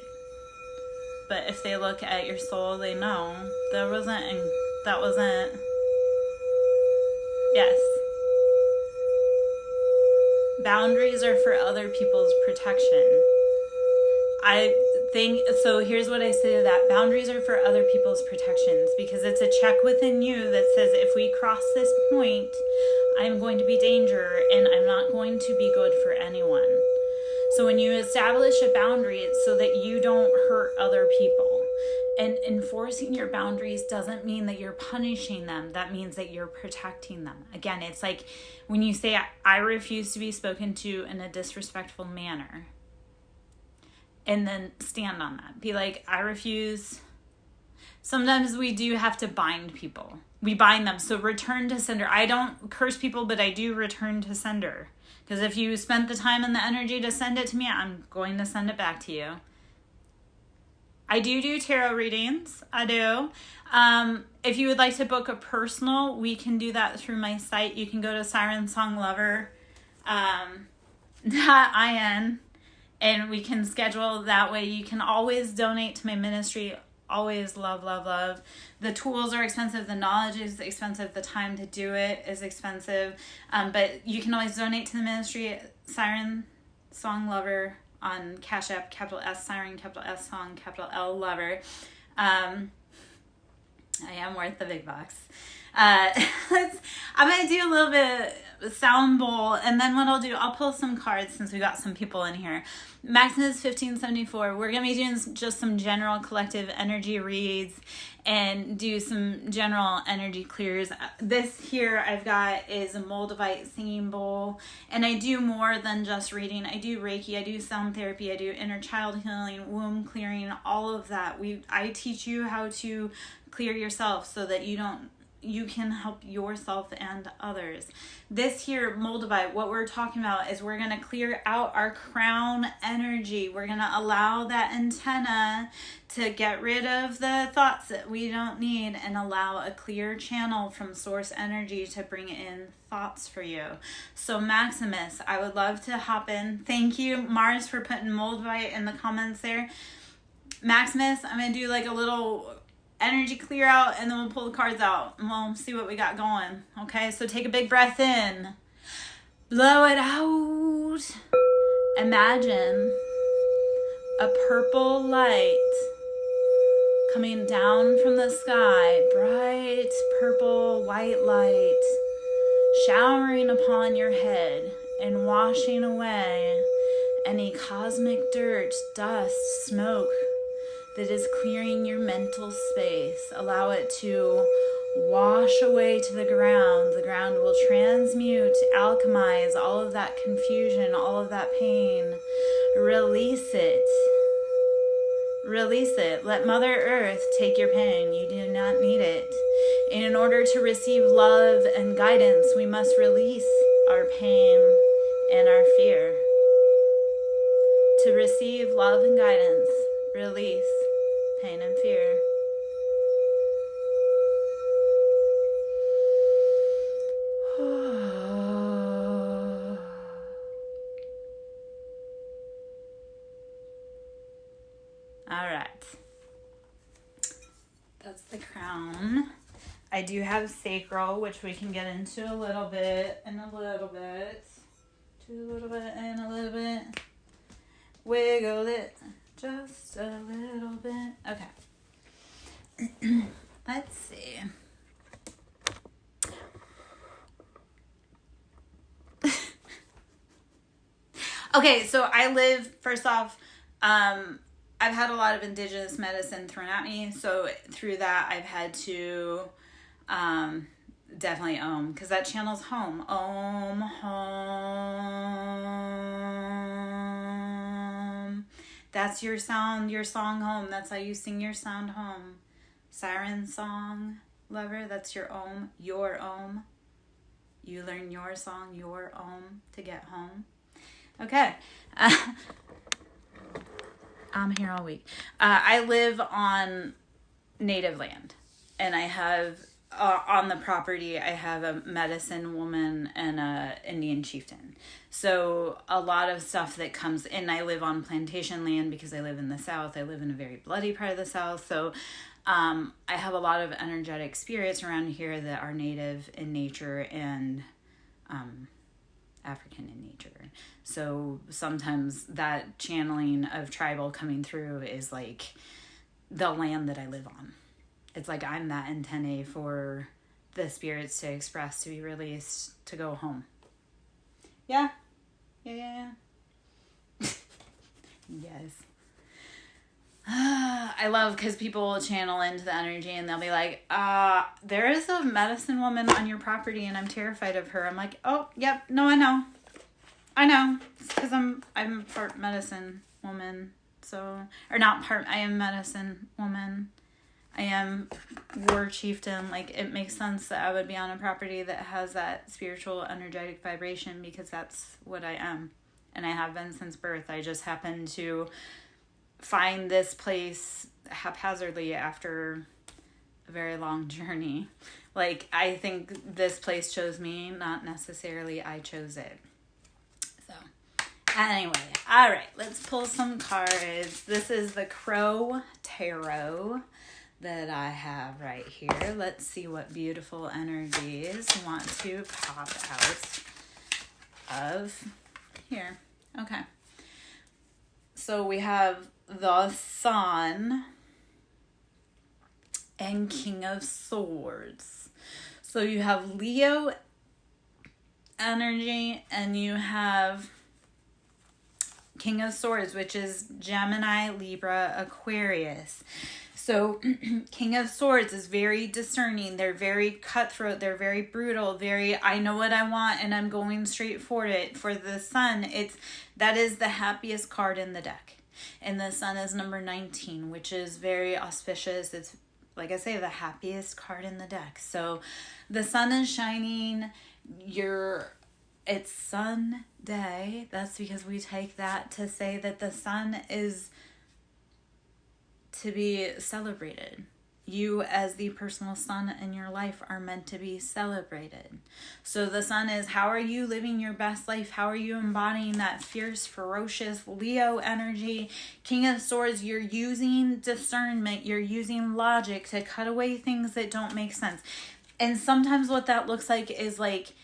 Speaker 1: But if they look at your soul, they know that wasn't. Yes. Boundaries are for other people's protection. I think, so here's what I say to that. Boundaries are for other people's protections because it's a check within you that says, if we cross this point, I'm going to be danger and I'm not going to be good for anyone. So when you establish a boundary, it's so that you don't hurt other people. And enforcing your boundaries doesn't mean that you're punishing them. That means that you're protecting them. Again, it's like when you say, I refuse to be spoken to in a disrespectful manner. And then stand on that. Be like, I refuse. Sometimes we do have to bind people. We bind them. So return to sender. I don't curse people, but I do return to sender. Because if you spent the time and the energy to send it to me, I'm going to send it back to you. I do tarot readings. I do. If you would like to book a personal, we can do that through my site. You can go to SirenSongLover.in and we can schedule that way. You can always donate to my ministry. Always love, love, love. The tools are expensive. The knowledge is expensive. The time to do it is expensive. But you can always donate to the ministry. Siren Song Lover on Cash App, capital S Siren, capital S Song, capital L Lover. I am worth the big bucks. I'm going to do a little bit of sound bowl, and then what I'll do, I'll pull some cards since we got some people in here. Maximus 1574. We're going to be doing just some general collective energy reads and do some general energy clears. This here I've got is a Moldavite singing bowl, and I do more than just reading. I do Reiki, I do sound therapy, I do inner child healing, womb clearing, all of that. I teach you how to clear yourself so that you can help yourself and others. This here, Moldavite, what we're talking about is we're going to clear out our crown energy. We're going to allow that antenna to get rid of the thoughts that we don't need and allow a clear channel from source energy to bring in thoughts for you. So Maximus, I would love to hop in. Thank you, Mars, for putting Moldavite in the comments there. Maximus, I'm going to do like a little energy clear out, and then we'll pull the cards out and we'll see what we got going. Okay, so take a big breath in, blow it out. Imagine a purple light coming down from the sky, bright purple white light showering upon your head and washing away any cosmic dirt, dust, smoke that is clearing your mental space. Allow it to wash away to the ground. The ground will transmute, alchemize all of that confusion, all of that pain. Release it. Release it. Let Mother Earth take your pain. You do not need it. And in order to receive love and guidance, we must release our pain and our fear. To receive love and guidance, release pain and fear. All right. That's the crown. I do have sacral, which we can get into a little bit and a little bit. To a little bit and a little bit. Wiggle it just a little bit. Okay. Let's see. Okay, so I live, first off, I've had a lot of indigenous medicine thrown at me. So through that, I've had to definitely Om, because that channel's home. Om, home. That's your sound, your song home. That's how you sing your sound home. SirenSong, lover, that's your Om, your Om. You learn your song, your Om, to get home. Okay. I'm here all week. I live on native land, and I have on the property, I have a medicine woman and a Indian chieftain. So a lot of stuff that comes in, I live on plantation land because I live in the South. I live in a very bloody part of the South. So I have a lot of energetic spirits around here that are native in nature and African in nature. So sometimes that channeling of tribal coming through is like the land that I live on. It's like I'm that antennae for the spirits to express, to be released, to go home. Yeah. Yes. I love because people will channel into the energy and they'll be like, there is a medicine woman on your property and I'm terrified of her. I'm like, oh, yep, no, I know. It's because I'm part medicine woman. So, or not part, I am medicine woman. I am war chieftain. Like, it makes sense that I would be on a property that has that spiritual, energetic vibration because that's what I am. And I have been since birth. I just happen to find this place haphazardly after a very long journey. Like, I think this place chose me, not necessarily I chose it. So, anyway, all right, let's pull some cards. This is the Crow Tarot that I have right here. Let's see what beautiful energies want to pop out of here. Okay. So we have the Sun and King of Swords. So you have Leo energy, and you have King of Swords, which is Gemini, Libra, Aquarius. So King of Swords is very discerning. They're very cutthroat. They're very brutal. Very, I know what I want and I'm going straight for it. For the Sun, that is the happiest card in the deck. And the Sun is number 19, which is very auspicious. It's, like I say, the happiest card in the deck. So the Sun is shining. It's Sun Day. That's because we take that to say that the Sun is to be celebrated. You as the personal sun in your life are meant to be celebrated. So the Sun is, how are you living your best life? How are you embodying that fierce, ferocious Leo energy? King of Swords, you're using discernment. You're using logic to cut away things that don't make sense. And sometimes what that looks like is like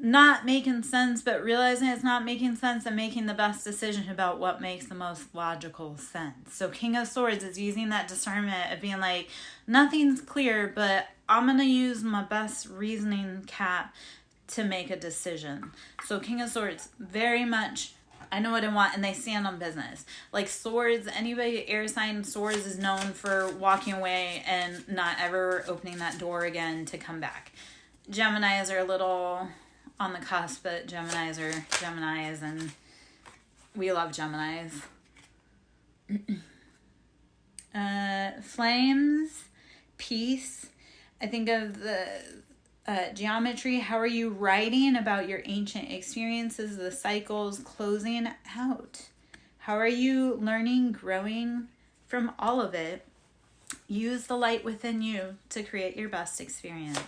Speaker 1: not making sense, but realizing it's not making sense and making the best decision about what makes the most logical sense. So King of Swords is using that discernment of being like, nothing's clear, but I'm going to use my best reasoning cap to make a decision. So King of Swords, very much, I know what I want, and they stand on business. Like Swords, anybody air sign Swords is known for walking away and not ever opening that door again to come back. Geminis are a little on the cusp, but Geminis are Geminis, and we love Geminis. Flames, peace. I think of the geometry. How are you writing about your ancient experiences, the cycles, closing out? How are you learning, growing from all of it? Use the light within you to create your best experience.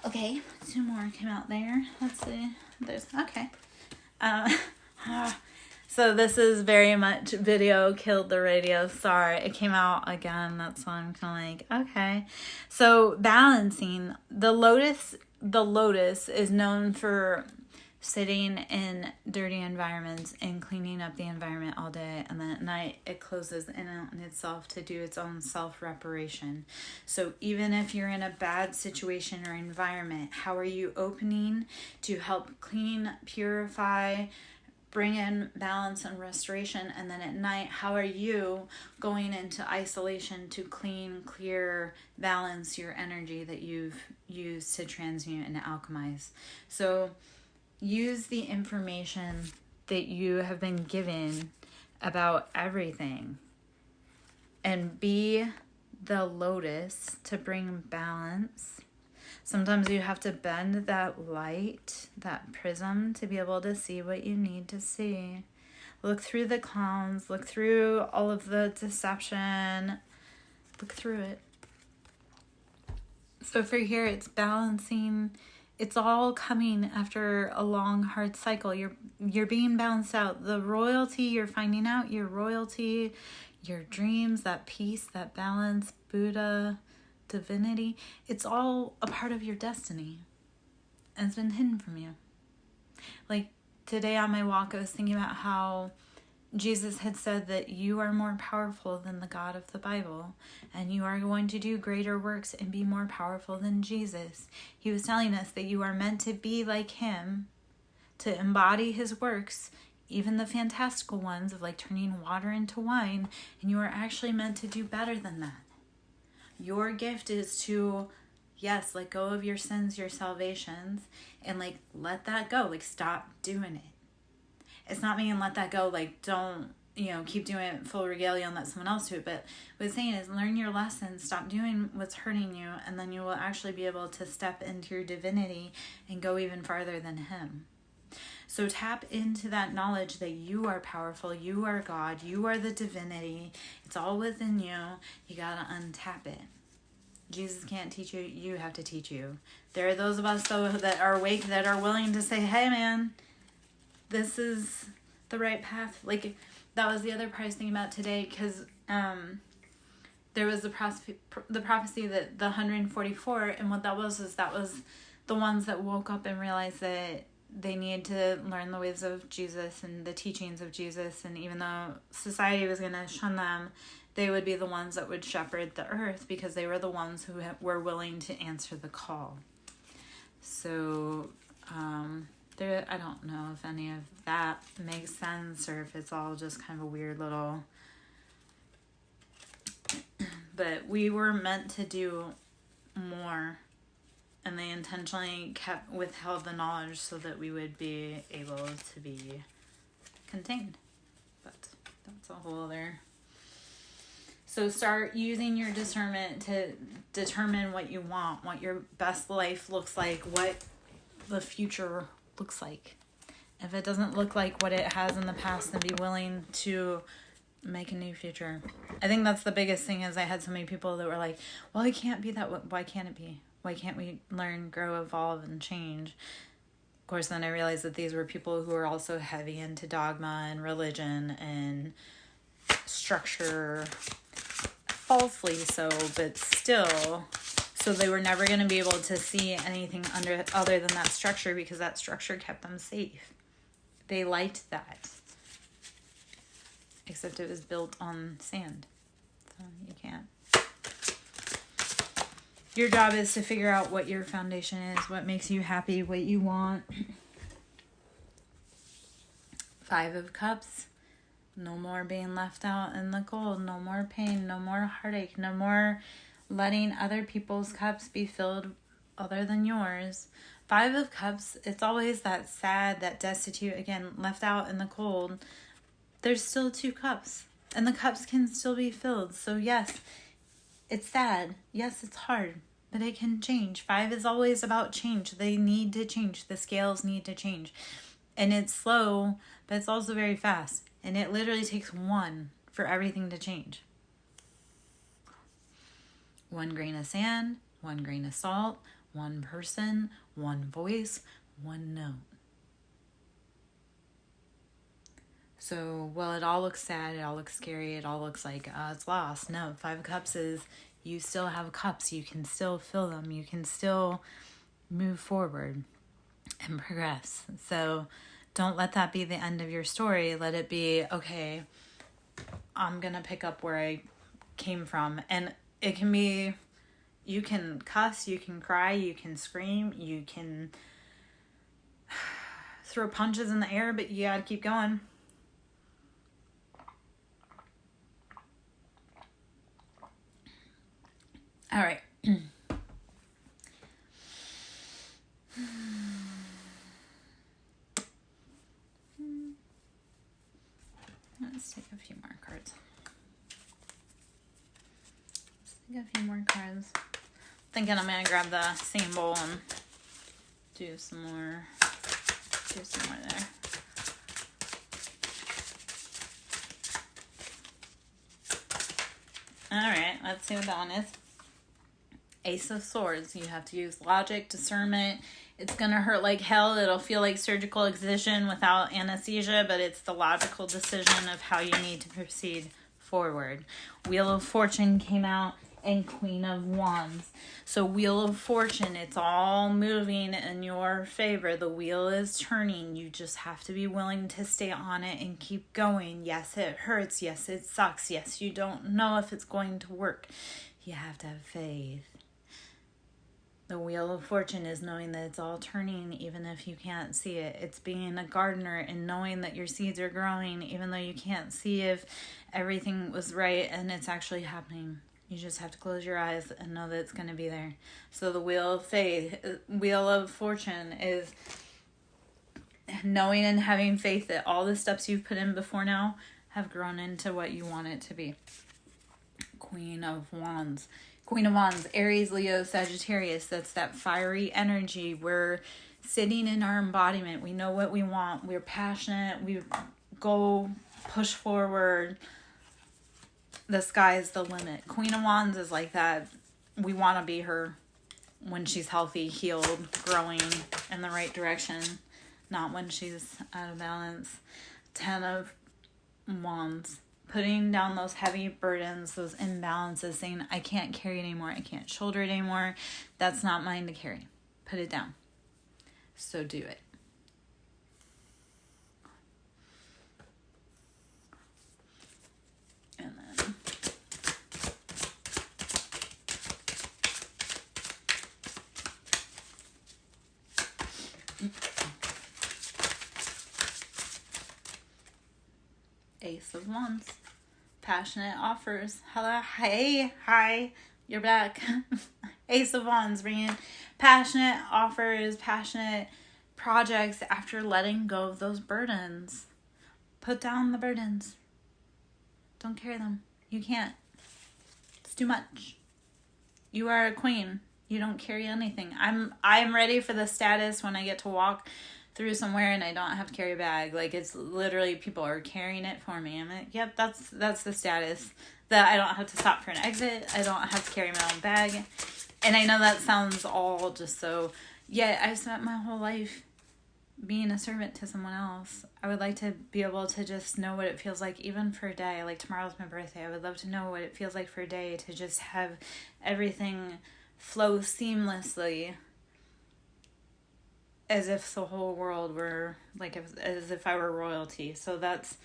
Speaker 1: Okay, 2 more came out there. Let's see. Okay. So this is very much video killed the radio. Sorry, it came out again. That's why I'm kind of like, okay. So balancing. The lotus is known for sitting in dirty environments and cleaning up the environment all day, and then at night it closes in on itself to do its own self-reparation. So even if you're in a bad situation or environment, how are you opening to help clean, purify, bring in balance and restoration? And then at night, how are you going into isolation to clean, clear, balance your energy that you've used to transmute and alchemize? So use the information that you have been given about everything and be the lotus to bring balance. Sometimes you have to bend that light, that prism, to be able to see what you need to see. Look through the clowns, look through all of the deception, look through it. So for here, it's balancing. It's all coming after a long, hard cycle. You're being balanced out. The royalty, you're finding out your royalty, your dreams, that peace, that balance, Buddha, divinity. It's all a part of your destiny. And it's been hidden from you. Like today on my walk, I was thinking about how Jesus had said that you are more powerful than the God of the Bible, and you are going to do greater works and be more powerful than Jesus. He was telling us that you are meant to be like him, to embody his works, even the fantastical ones of like turning water into wine, and you are actually meant to do better than that. Your gift is to, yes, let go of your sins, your salvations, and like let that go. Like stop doing it. It's not meaning let that go, like don't, keep doing it full regalia and let someone else do it. But what it's saying is learn your lessons, stop doing what's hurting you, and then you will actually be able to step into your divinity and go even farther than him. So tap into that knowledge that you are powerful, you are God, you are the divinity. It's all within you. You gotta untap it. Jesus can't teach you, you have to teach you. There are those of us, though, that are awake, that are willing to say, hey, man, this is the right path. Like, that was the other part I was thinking about today, because there was the prophecy that the 144, and what that was the ones that woke up and realized that they needed to learn the ways of Jesus and the teachings of Jesus, and even though society was going to shun them they would be the ones that would shepherd the earth because they were the ones who were willing to answer the call. So, I don't know if any of that makes sense or if it's all just kind of a weird little... But we were meant to do more, and they intentionally withheld the knowledge so that we would be able to be contained. But that's a whole other... So start using your discernment to determine what you want, what your best life looks like, what the future looks like. If it doesn't look like what it has in the past, then be willing to make a new future. I think that's the biggest thing, is I had so many people that were like, well, it can't be that way. Why can't it be? Why can't we learn, grow, evolve, and change? Of course, then I realized that these were people who were also heavy into dogma and religion and structure, falsely so, but still. So they were never going to be able to see anything other than that structure, because that structure kept them safe. They liked that. Except it was built on sand. So you can't. Your job is to figure out what your foundation is, what makes you happy, what you want. 5 of Cups. No more being left out in the cold. No more pain. No more heartache. No more letting other people's cups be filled other than yours. 5 of Cups, it's always that sad, that destitute, again, left out in the cold. There's still 2 cups, and the cups can still be filled. So yes, it's sad. Yes, it's hard, but it can change. 5 is always about change. They need to change. The scales need to change. And it's slow, but it's also very fast. And it literally takes 1 for everything to change. 1 grain of sand, 1 grain of salt, 1 person, 1 voice, 1 note. So, well, it all looks sad, it all looks scary, it all looks like it's lost. No, 5 of Cups is you still have cups. You can still fill them. You can still move forward and progress. So don't let that be the end of your story. Let it be, okay, I'm going to pick up where I came from. And it can be, you can cuss, you can cry, you can scream, you can throw punches in the air, but you got to keep going. All right. Let's take a few more cards. Thinking I'm going to grab the same bowl and do some more there. All right, let's see what that one is. Ace of Swords. You have to use logic, discernment. It's going to hurt like hell. It'll feel like surgical excision without anesthesia, but it's the logical decision of how you need to proceed forward. Wheel of Fortune came out, and Queen of Wands. So Wheel of Fortune, it's all moving in your favor. The wheel is turning. You just have to be willing to stay on it and keep going. Yes, it hurts. Yes, it sucks. Yes, you don't know if it's going to work. You have to have faith. The Wheel of Fortune is knowing that it's all turning even if you can't see it. It's being a gardener and knowing that your seeds are growing even though you can't see if everything was right and it's actually happening. You just have to close your eyes and know that it's going to be there. So the Wheel of Fortune is knowing and having faith that all the steps you've put in before now have grown into what you want it to be. Queen of Wands. Queen of Wands, Aries, Leo, Sagittarius. That's that fiery energy. We're sitting in our embodiment. We know what we want. We're passionate. We go push forward. The sky is the limit. Queen of Wands is like that. We want to be her when she's healthy, healed, growing in the right direction. Not when she's out of balance. 10 of Wands. Putting down those heavy burdens, those imbalances, saying, I can't carry it anymore. I can't shoulder it anymore. That's not mine to carry. Put it down. So do it. And then Ace of Wands. Passionate offers. Hello. Hey. Hi. You're back. Ace of Wands, bringing passionate offers, passionate projects after letting go of those burdens. Put down the burdens. Don't carry them. You can't. It's too much. You are a queen. You don't carry anything. I'm ready for the status when I get to walk through somewhere and I don't have to carry a bag. Like, it's literally people are carrying it for me. I'm like, yep, that's the status. That I don't have to stop for an exit. I don't have to carry my own bag. And I know that sounds all just so, yet I spent my whole life being a servant to someone else. I would like to be able to just know what it feels like, even for a day. Like, tomorrow's my birthday. I would love to know what it feels like for a day to just have everything flow seamlessly, as if the whole world were, like, as if I were royalty. So that's,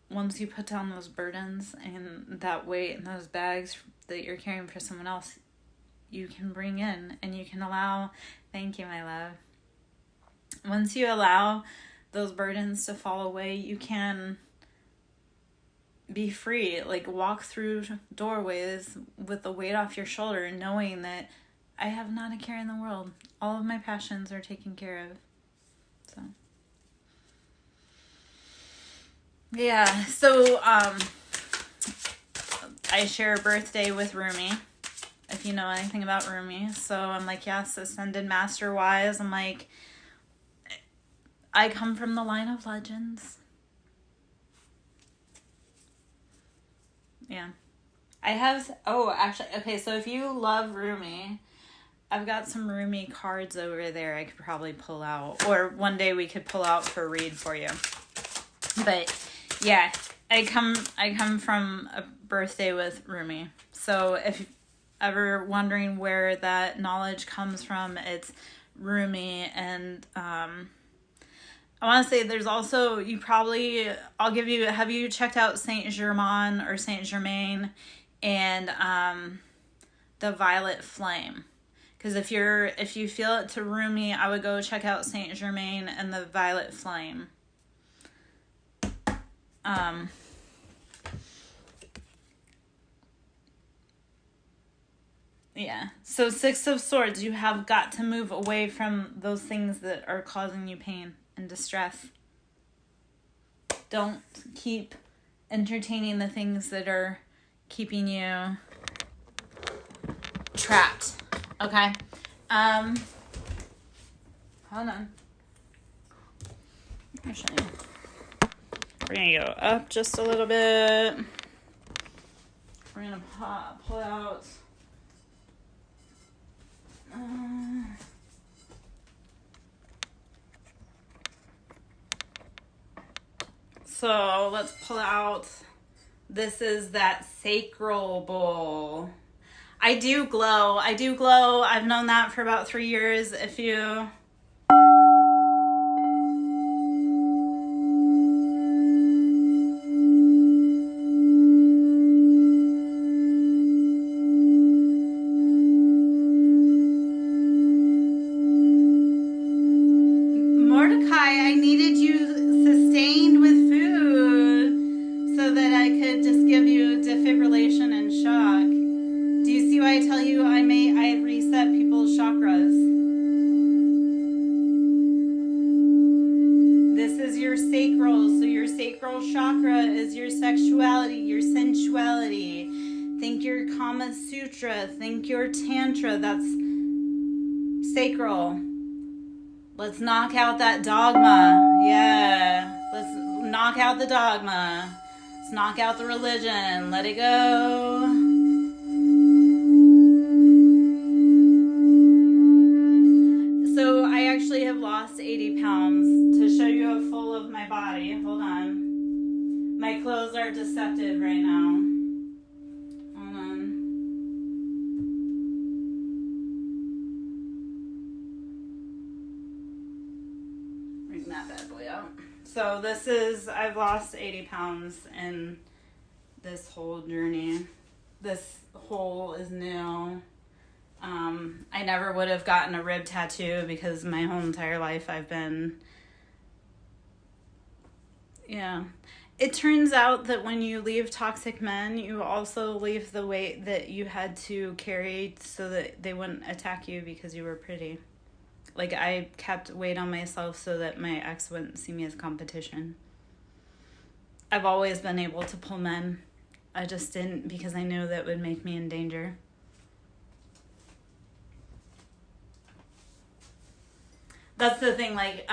Speaker 1: once you put down those burdens and that weight and those bags that you're carrying for someone else, you can bring in and you can allow, thank you, my love. Once you allow those burdens to fall away, you can be free. Like, walk through doorways with the weight off your shoulder, knowing that I have not a care in the world. All of my passions are taken care of. So, yeah. So, I share a birthday with Rumi, if you know anything about Rumi. So I'm like, yes, ascended master wise. I'm like, I come from the line of legends. Yeah. I have, actually, okay, so if you love Rumi, I've got some Rumi cards over there I could probably pull out. Or one day we could pull out for a read for you. But, yeah, I come from a birthday with Rumi. So if you're ever wondering where that knowledge comes from, it's Rumi. And, I want to say there's also, have you checked out Saint Germain or Saint Germain and the Violet Flame? Because if you feel it to Rumi, I would go check out Saint Germain and the Violet Flame. Yeah. So Six of Swords, you have got to move away from those things that are causing you pain and distress. Don't keep entertaining the things that are keeping you trapped. Okay? Hold on. I'll show you. We're going to go up just a little bit. We're going to pull out. So let's pull out. This is that sacral bowl. I do glow. I've known that for about 3 years. If you... Mordecai, I needed you sustained with food so that I could just give you defibrillation and shock. Do you see why I tell you I reset people's chakras? This is your sacral. So your sacral chakra is your sexuality, your sensuality. Think your Kama Sutra. Think your Tantra. That's sacral. Let's knock out that dogma. Yeah. Let's knock out the dogma. Let's knock out the religion. Let it go. So I actually have lost 80 pounds. To show you how full of my body. Hold on. My clothes are deceptive right now. Hold on. Bring that bad boy out. So I've lost 80 pounds in this whole journey. This hole is new. I never would have gotten a rib tattoo because my whole entire life I've been, yeah. it turns out that when you leave toxic men, you also leave the weight that you had to carry so that they wouldn't attack you because you were pretty. Like, I kept weight on myself so that my ex wouldn't see me as competition. I've always been able to pull men. I just didn't because I knew that would make me in danger. That's the thing, like,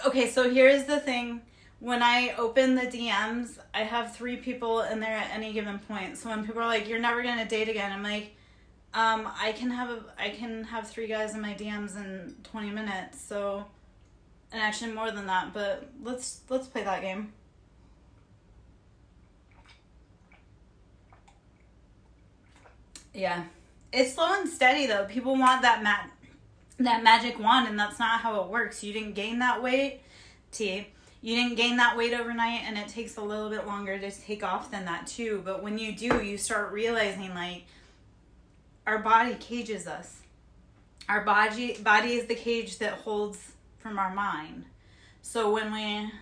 Speaker 1: okay, so here's the thing. When I open the DMs, I have 3 people in there at any given point. So when people are like, "You're never gonna date again," I'm like, I can have 3 guys in my DMs in 20 minutes. So, and actually more than that. But let's play that game. Yeah, it's slow and steady though. People want that magic wand, and that's not how it works. You didn't gain that weight, You didn't gain that weight overnight, and it takes a little bit longer to take off than that too. But when you do, you start realizing, like, our body cages us. Our body is the cage that holds from our mind. So when we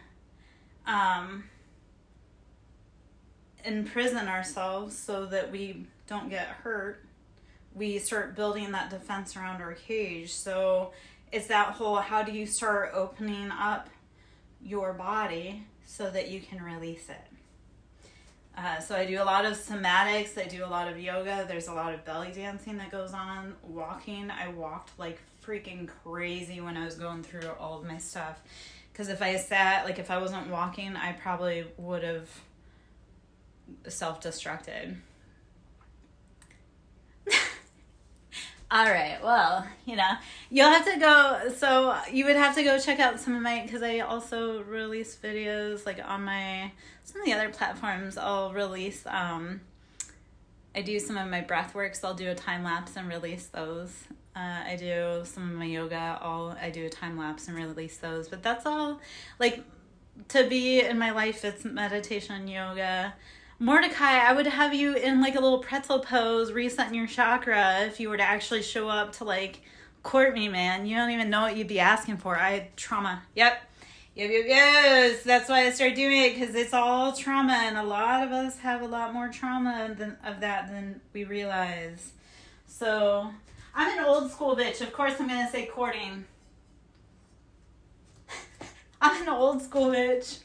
Speaker 1: imprison ourselves so that we don't get hurt, we start building that defense around our cage. So it's that whole, how do you start opening up your body so that you can release it? So I do a lot of somatics. I do a lot of yoga. There's a lot of belly dancing that goes on. Walking. I walked like freaking crazy when I was going through all of my stuff. Because if I sat, like if I wasn't walking, I probably would have self-destructed. All right, well, you'll have to go, so you would have to go check out some of my, because I also release videos, like on some of the other platforms. I'll release, I do some of my breath work, so I'll do a time lapse and release those. I do some of my yoga, I do a time lapse and release those, but that's all, like, to be in my life, it's meditation, yoga. Mordecai, I would have you in like a little pretzel pose, resetting your chakra if you were to actually show up to like court me, man. You don't even know what you'd be asking for. I had trauma. Yep. That's why I started doing it, because it's all trauma, and a lot of us have a lot more trauma than we realize. So I'm an old school bitch. Of course I'm going to say courting. I'm an old school bitch.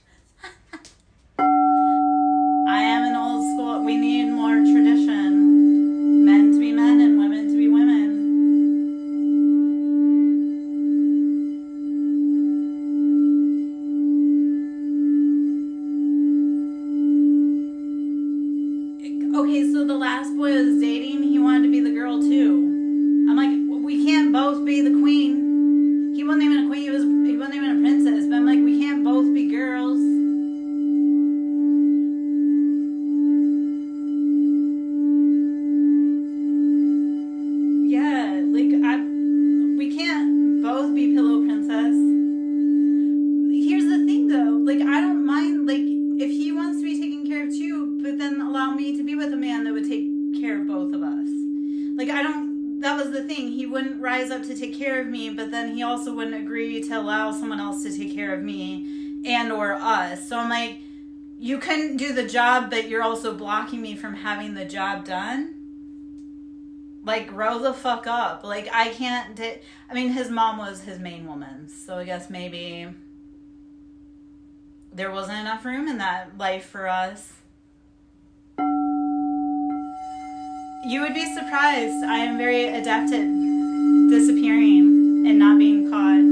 Speaker 1: I am an old school. We need more tradition. Men to be men and women to be women. Okay, so the last boy I was dating, he wanted to be the girl too. I'm like, we can't both be the queen. He wasn't even a queen. He wasn't even a princess. But I'm like, we can't both be girls. Up to take care of me, but then he also wouldn't agree to allow someone else to take care of me and or us. So I'm like, you couldn't do the job, but you're also blocking me from having the job done. Like, grow the fuck up. Like, I can't his mom was his main woman, so I guess maybe there wasn't enough room in that life for us. You would be surprised. I am very adept at disappearing and not being caught.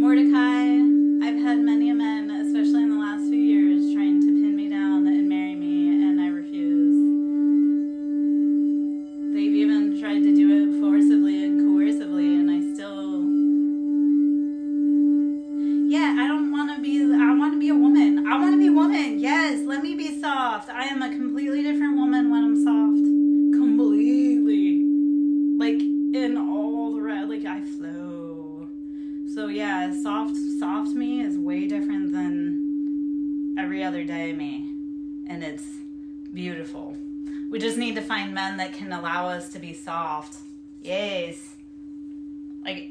Speaker 1: Mordecai, I've had many men, especially in the last few years, trying to pin me down and marry me, and I refuse. They've even tried to do it forcibly and coercively, and I still... Yeah, I want to be a woman. I want to be a woman. Yes, let me be soft. I am a completely different woman when I'm soft. other day, me. And it's beautiful. We just need to find men that can allow us to be soft. Yes. Like,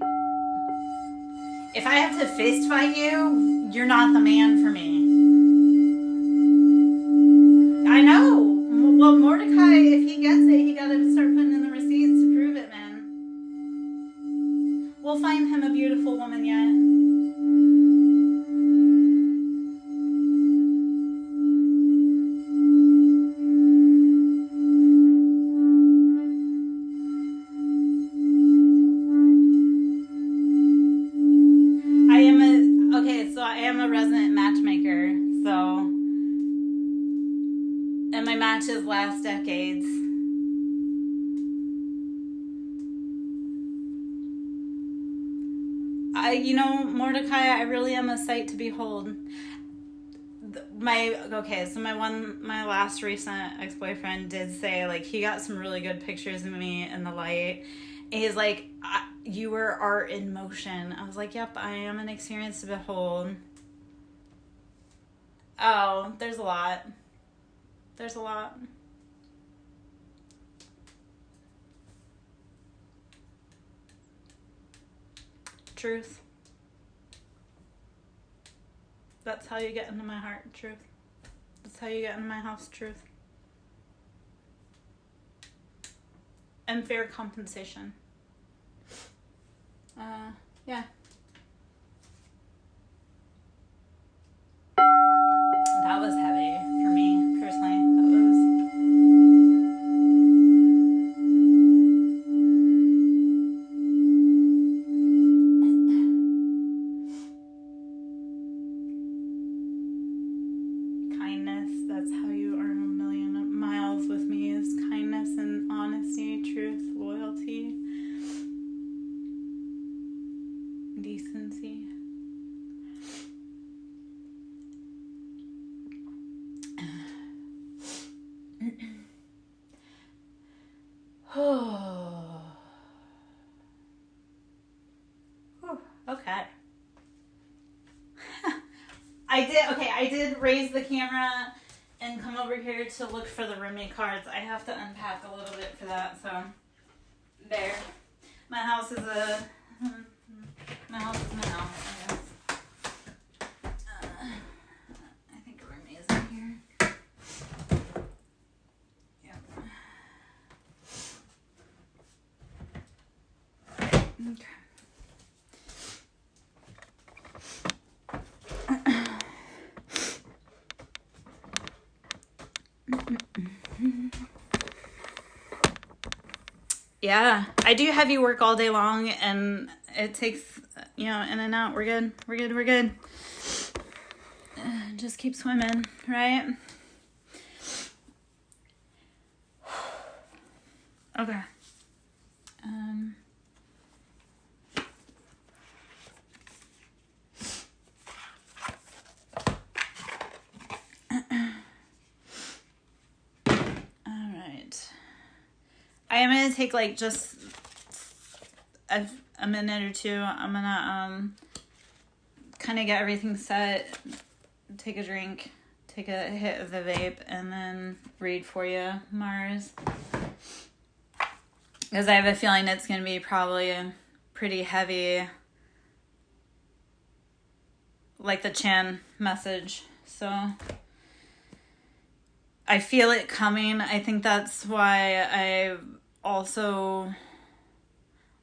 Speaker 1: if I have to fist fight you, you're not the man for me. I know. Well, Mordecai, if he gets it, he gotta start putting in the receipts to prove it, man. We'll find him a beautiful woman yet. I am a resident matchmaker, so, and my matches last decades. Mordecai, I really am a sight to behold. My last recent ex-boyfriend did say, like, he got some really good pictures of me in the light. And he's like, you were art in motion. I was like, yep, I am an experience to behold. Oh, there's a lot. There's a lot. Truth. That's how you get into my heart, truth. That's how you get into my house, truth. And fair compensation. Yeah. That was heavy for me, personally. That was... Kindness, that's how you earn 1,000,000 miles with me, is kindness and honesty, truth, loyalty, decency. Okay. I did raise the camera and come over here to look for the roommate cards. I have to unpack a little bit for that, so there. My house is my house, I guess. I think a roommate is in here. Yep. Okay. Yeah, I do heavy work all day long, and it takes, in and out. We're good. Just keep swimming, right? Okay. I am going to take just a minute or two. I'm going to kind of get everything set, take a drink, take a hit of the vape, and then read for you, Mars. Because I have a feeling it's going to be probably pretty heavy, like the Chan message. So I feel it coming. I think that's why I also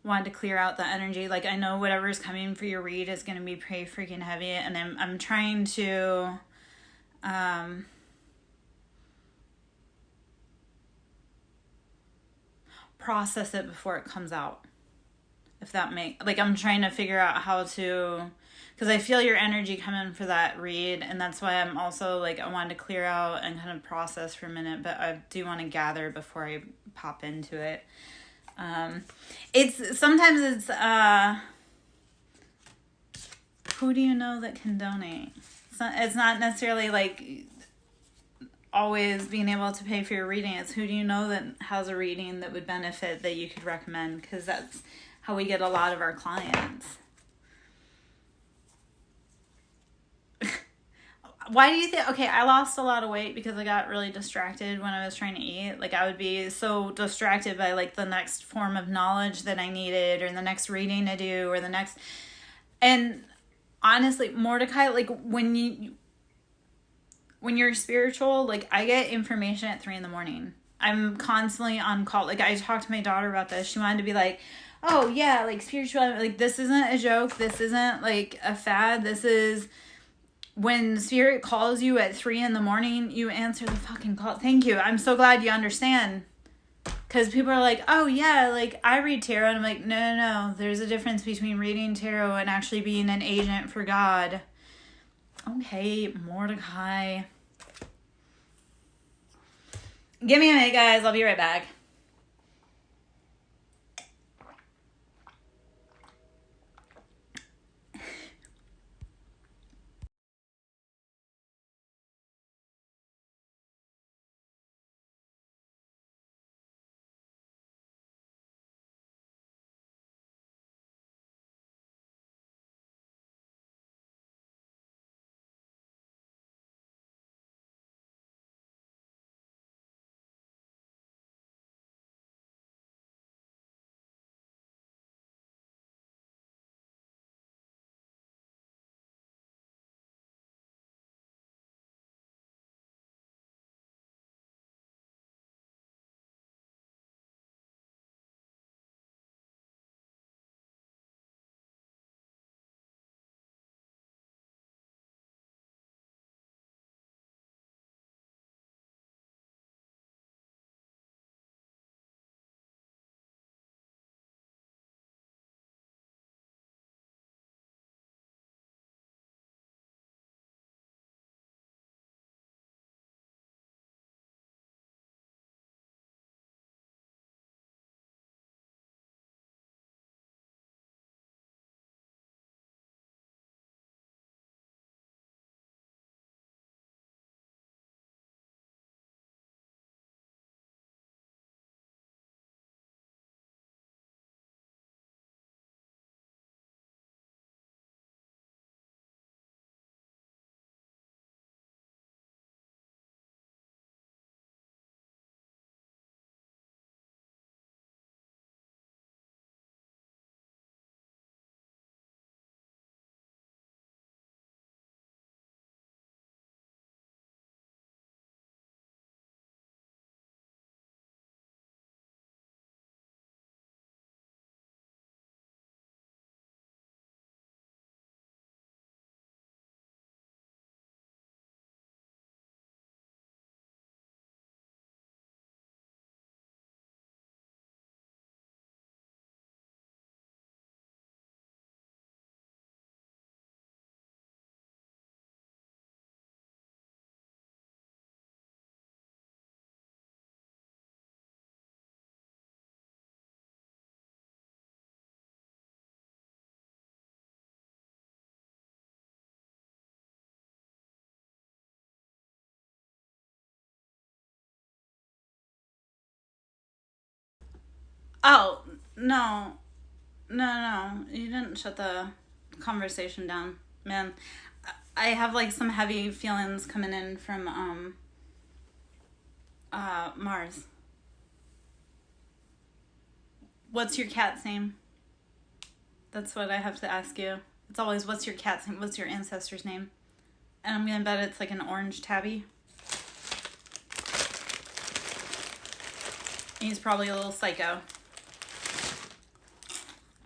Speaker 1: wanted to clear out the energy. Like, I know whatever's coming for your read is going to be pretty freaking heavy, and I'm trying to process it before it comes out. If that I'm trying to figure out how to, because I feel your energy coming for that read, and that's why I'm also I wanted to clear out and kind of process for a minute, but I do want to gather before I pop into it. It's who do you know that can donate? It's not necessarily always being able to pay for your reading. It's who do you know that has a reading that would benefit that you could recommend, because that's how we get a lot of our clients. Why do you think? Okay, I lost a lot of weight because I got really distracted when I was trying to eat. Like, I would be so distracted by, like, the next form of knowledge that I needed, or the next reading to do, or the next. And honestly, Mordecai, like, when you're spiritual, like, I get information at 3 a.m. I'm constantly on call. Like, I talked to my daughter about this. She wanted to be like, oh yeah, like, spirituality, like, this isn't a joke. This isn't like a fad. This is when spirit calls you at 3 a.m, you answer the fucking call. Thank you. I'm so glad you understand. Because people are like, oh yeah, like, I read tarot. And I'm like, no. There's a difference between reading tarot and actually being an agent for God. Okay, Mordecai. Give me a minute, guys. I'll be right back. Oh, no. No. You didn't shut the conversation down. Man, I have, like, some heavy feelings coming in from, Mars. What's your cat's name? That's what I have to ask you. It's always, what's your cat's name? What's your ancestor's name? And I'm gonna bet it's like an orange tabby. He's probably a little psycho.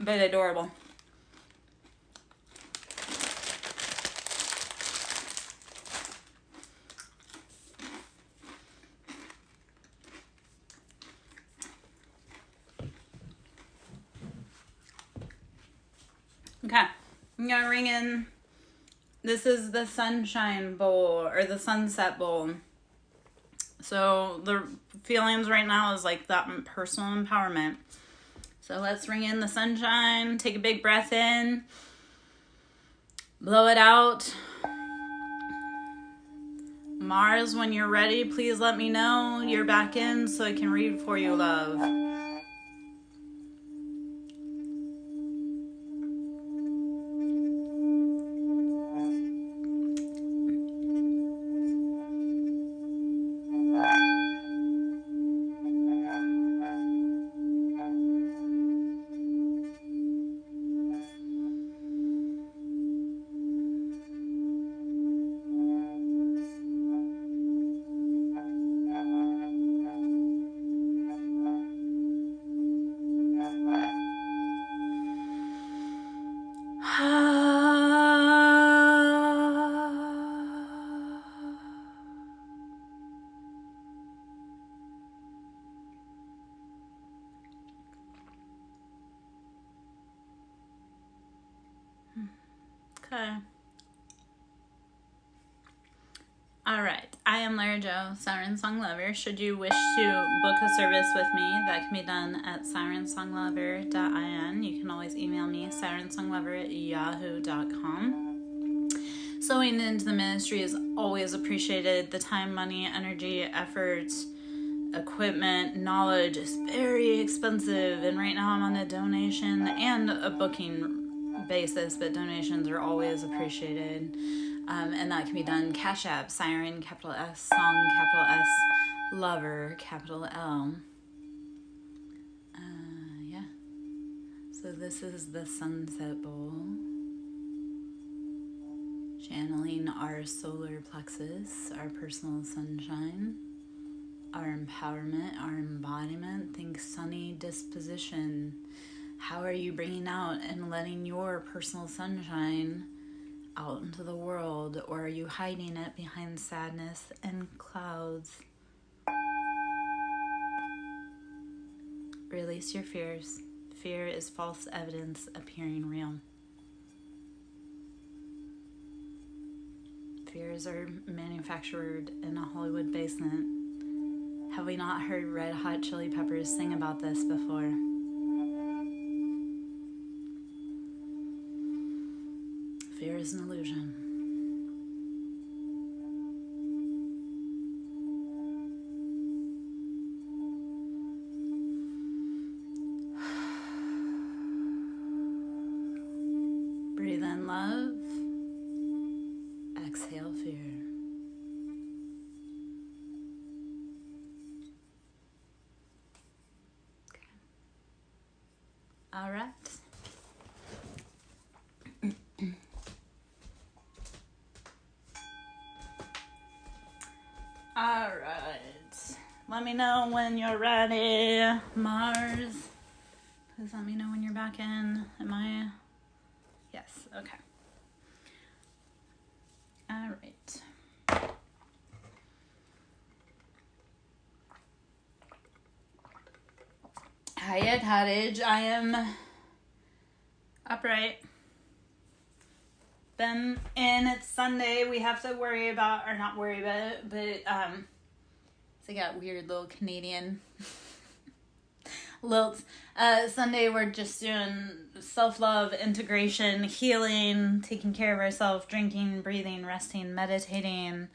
Speaker 1: But adorable. Okay, I'm gonna ring in. This is the sunshine bowl, or the sunset bowl. So the feelings right now is like that personal empowerment. So let's ring in the sunshine. Take a big breath in. Blow it out. Mars, when you're ready, please let me know you're back in so I can read for you, love. Okay. All right. I am Lara Jo, SirenSong Lover. Should you wish to book a service with me, that can be done at SirenSongLover.in. You can always email me, SirenSongLover@yahoo.com. Sewing into the ministry is always appreciated. The time, money, energy, effort, equipment, knowledge is very expensive. And right now I'm on a donation and a booking basis, but donations are always appreciated. And that can be done Cash App, Siren, capital S, Song, capital S, Lover, capital L. Yeah. So this is the Sunset Bowl. Channeling our solar plexus, our personal sunshine, our empowerment, our embodiment. Think sunny disposition. How are you bringing out and letting your personal sunshine out into the world, or are you hiding it behind sadness and clouds? Release your fears. Fear is false evidence appearing real. Fears are manufactured in a Hollywood basement. Have we not heard Red Hot Chili Peppers sing about this before? Fear is an illusion. Breathe in love. Exhale fear. Okay. All right. All right. Let me know when you're ready, Mars. Please let me know when you're back in. Am I? Yes. Okay. All right. Hiya, cottage. I am upright. Been in. It's Sunday. We have to worry about, or not worry about it, but so I got weird little Canadian lilts. Sunday we're just doing self-love, integration, healing, taking care of ourselves, drinking, breathing, resting, meditating.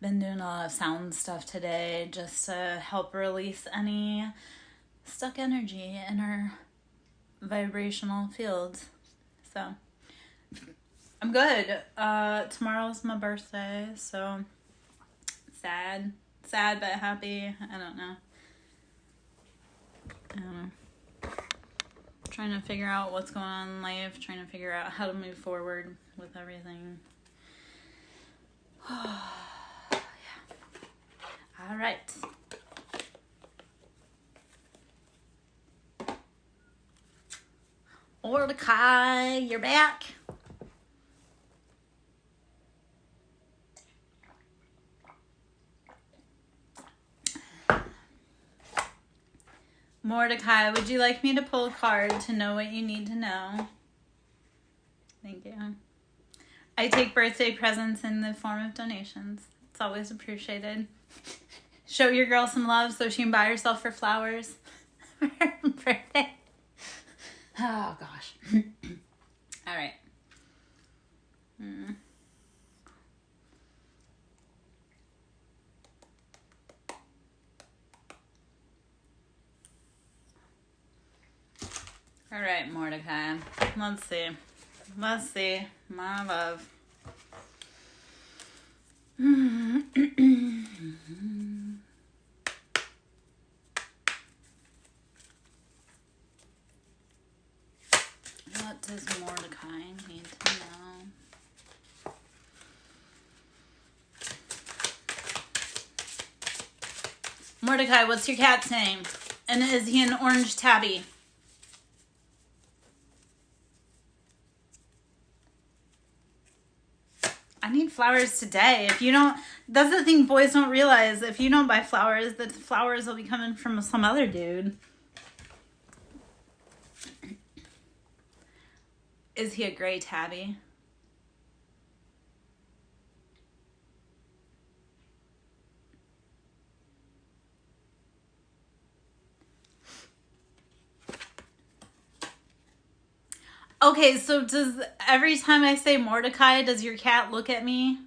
Speaker 1: Been doing a lot of sound stuff today just to help release any stuck energy in our vibrational fields. So I'm good. Tomorrow's my birthday, so sad but happy. I don't know. Trying to figure out what's going on in life, trying to figure out how to move forward with everything. Yeah. All right. Mordecai, you're back. Mordecai, would you like me to pull a card to know what you need to know? Thank you. I take birthday presents in the form of donations. It's always appreciated. Show your girl some love so she can buy herself her flowers for her birthday. Oh, gosh. All right. All right, Mordecai. Let's see. My love. What does Mordecai need to know? Mordecai, what's your cat's name? And is he an orange tabby? I need flowers today. If you don't, that's the thing boys don't realize. If you don't buy flowers, the flowers will be coming from some other dude. Is he a gray tabby? Okay, so does every time I say Mordecai, does your cat look at me?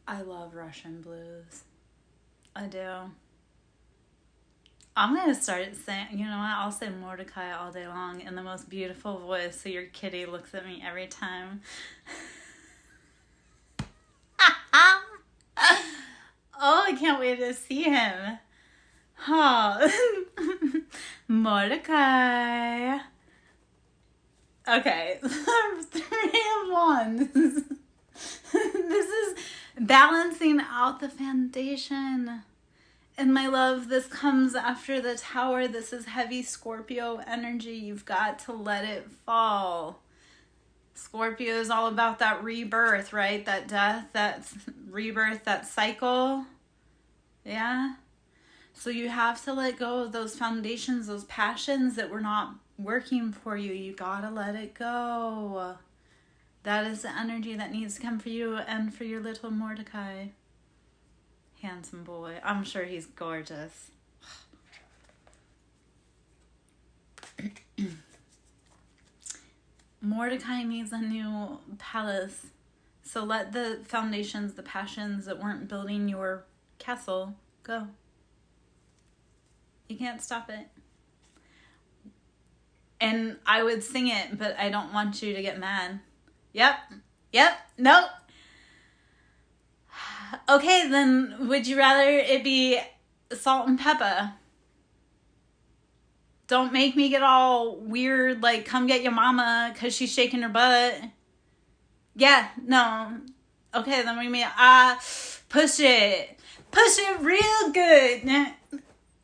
Speaker 1: I love Russian blues. I do. I'm going to start saying, you know what? I'll say Mordecai all day long in the most beautiful voice so your kitty looks at me every time. Oh, I can't wait to see him. Oh. Mordecai. Okay. 3 of Wands. This is balancing out the foundation. And my love, this comes after the Tower. This is heavy Scorpio energy. You've got to let it fall. Scorpio is all about that rebirth, right? That death, that rebirth, that cycle. Yeah? So you have to let go of those foundations, those passions that were not working for you. You gotta let it go. That is the energy that needs to come for you and for your little Mordecai. Handsome boy. I'm sure he's gorgeous. Mordecai needs a new palace. So let the foundations, the passions that weren't building your castle go. You can't stop it. And I would sing it, but I don't want you to get mad. Yep. Nope. Okay, then would you rather it be salt and pepper? Don't make me get all weird, like, come get your mama because she's shaking her butt. Yeah, no. Okay, then we mean, push it. Push it real good.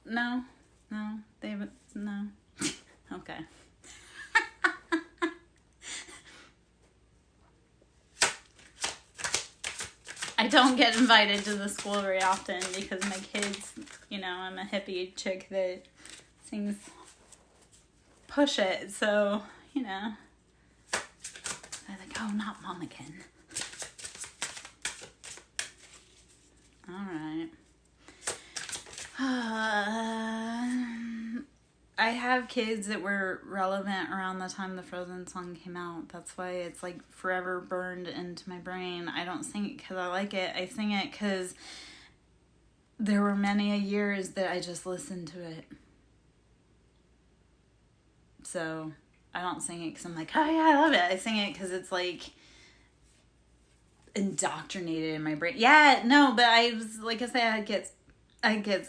Speaker 1: No, David, no. Okay. I don't get invited to the school very often because my kids, you know, I'm a hippie chick that sings push it. So, you know, they're like, oh, not mom again. All right. I have kids that were relevant around the time the Frozen song came out. That's why it's like forever burned into my brain. I don't sing it because I like it. I sing it because there were many a years that I just listened to it. So I don't sing it because I'm like, oh yeah, I love it. I sing it because it's like indoctrinated in my brain. Yeah, no, but I was, like I say, I had kids.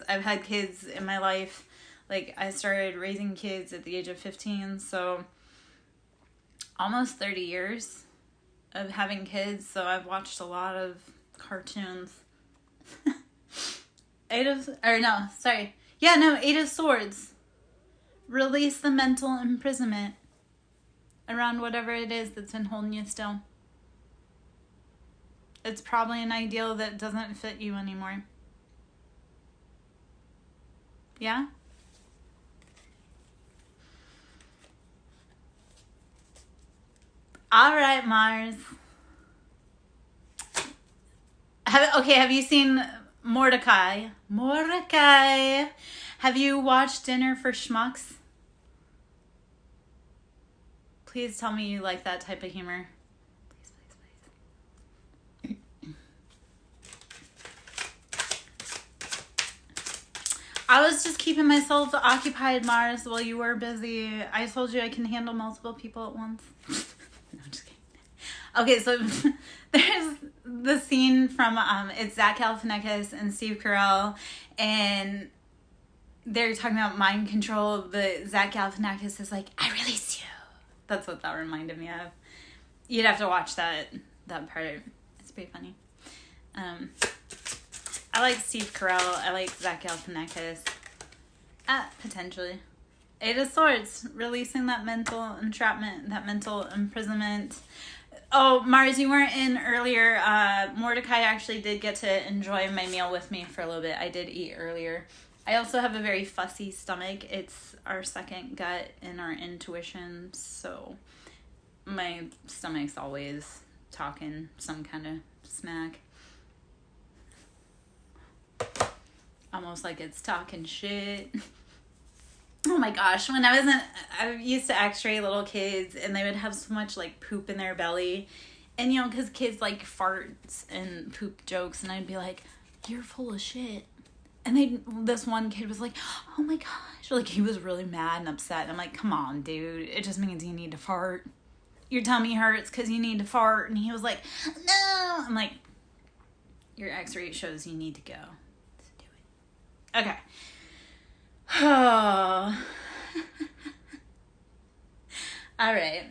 Speaker 1: I've had kids in my life. Like, I started raising kids at the age of 15, so almost 30 years of having kids, so I've watched a lot of cartoons. Eight of Swords. Release the mental imprisonment around whatever it is that's been holding you still. It's probably an ideal that doesn't fit you anymore. Yeah? All right, Mars. Have you seen Mordecai? Have you watched Dinner for Schmucks? Please tell me you like that type of humor. Please. I was just keeping myself occupied, Mars, while you were busy. I told you I can handle multiple people at once. No, I'm just kidding. Okay, so there's the scene from, it's Zach Galifianakis and Steve Carell, and they're talking about mind control, but Zach Galifianakis is like, I release you. That's what that reminded me of. You'd have to watch that part. It's pretty funny. I like Steve Carell. I like Zach Galifianakis. Potentially. Eight of Swords. Releasing that mental entrapment, that mental imprisonment. Oh, Mars, you weren't in earlier. Mordecai actually did get to enjoy my meal with me for a little bit. I did eat earlier. I also have a very fussy stomach. It's our second gut in our intuition, so my stomach's always talking some kind of smack. almost like it's talking shit. Oh my gosh, when I used to x-ray little kids, and they would have so much, like, poop in their belly. And, you know, because kids like farts and poop jokes, and I'd be like, you're full of shit. And this one kid was like, oh my gosh. Like, he was really mad and upset. And I'm like, come on, dude. It just means you need to fart. Your tummy hurts because you need to fart. And he was like, no. I'm like, your x-ray shows you need to go. Let's do it. Okay. Oh. All right.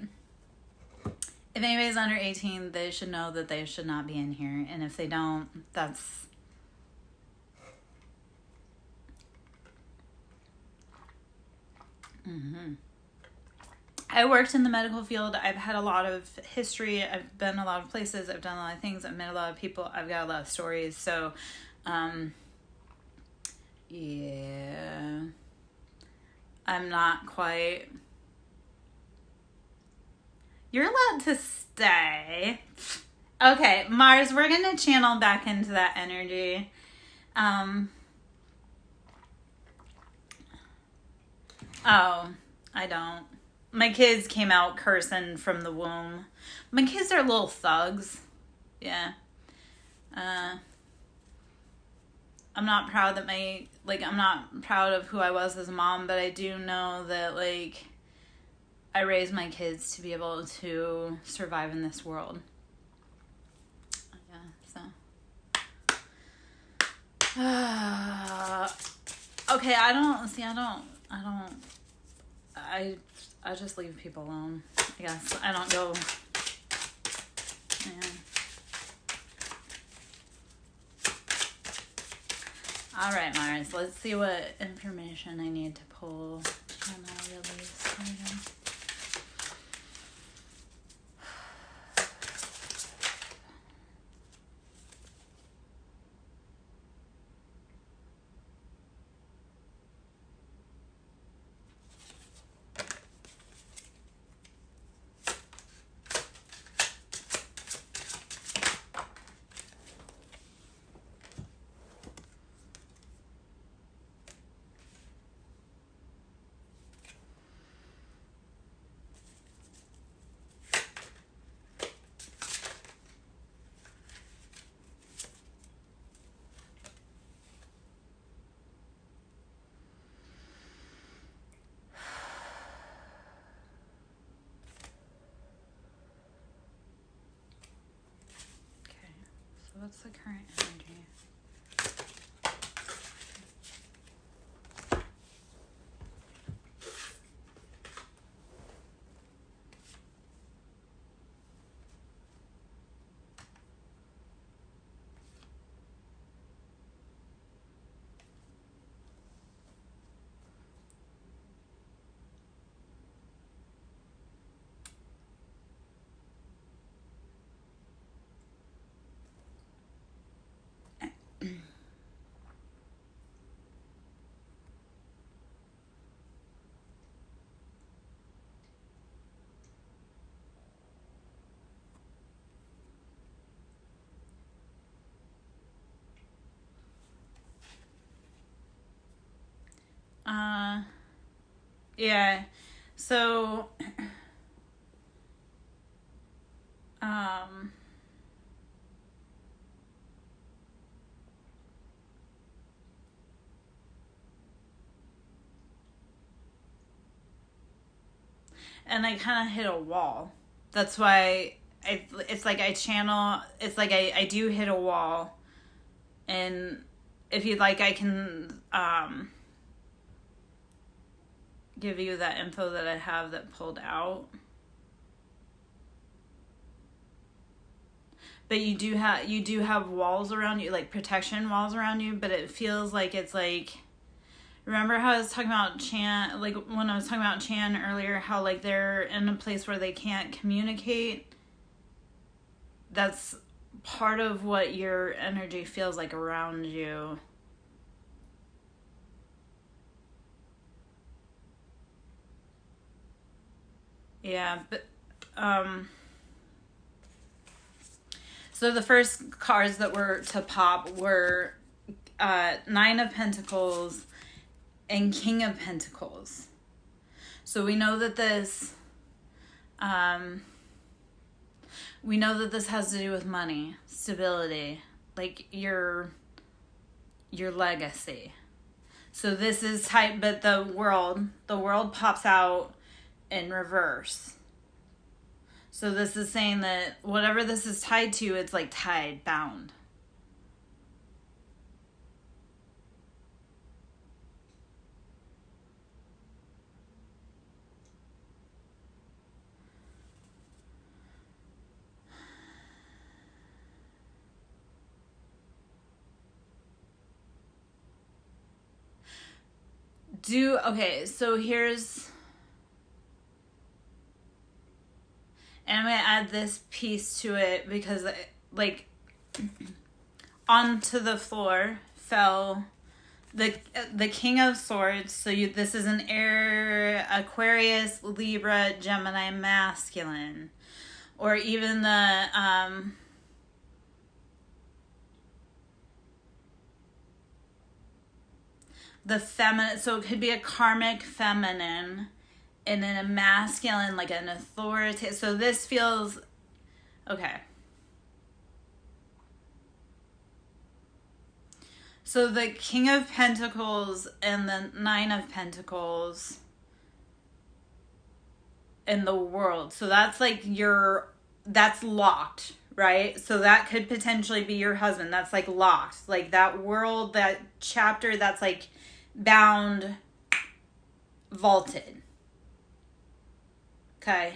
Speaker 1: If anybody's under 18, they should know that they should not be in here. And if they don't, that's... I worked in the medical field. I've had a lot of history. I've been a lot of places. I've done a lot of things. I've met a lot of people. I've got a lot of stories. So, yeah. I'm not quite... You're allowed to stay. Okay, Mars, we're going to channel back into that energy. Oh, I don't. My kids came out cursing from the womb. My kids are little thugs. Yeah. I'm not proud that I'm not proud of who I was as a mom, but I do know that, like, I raised my kids to be able to survive in this world. Yeah, so. Okay, I just leave people alone, I guess. I don't go, yeah. All right, Mars, let's see what information I need to pull. Channel release. There we go. What's the current energy? Yeah, so, and I kind of hit a wall. That's why it's like I channel, it's like I do hit a wall, and if you'd like, I can, give you that info that I have that pulled out. But you do have walls around you, like protection walls around you, but it feels like it's like, remember how I was talking about Chan, like when I was talking about Chan earlier, how like they're in a place where they can't communicate? That's part of what your energy feels like around you. Yeah, but, so the first cards that were to pop were, Nine of Pentacles and King of Pentacles. So we know that this has to do with money, stability, like your legacy. So this is tight, but the world pops out in reverse. So this is saying that whatever this is tied to, it's like tied, bound. Okay, so here's, and I'm going to add this piece to it because, like, onto the floor fell the King of Swords. So this is an air, Aquarius, Libra, Gemini, masculine. Or even the feminine, so it could be a karmic feminine and then a masculine, like an authority. So this feels okay. So the King of Pentacles and the Nine of Pentacles in the world. So that's like that's locked, right? So that could potentially be your husband. That's like locked. Like that world, that chapter, that's like bound, vaulted. Okay.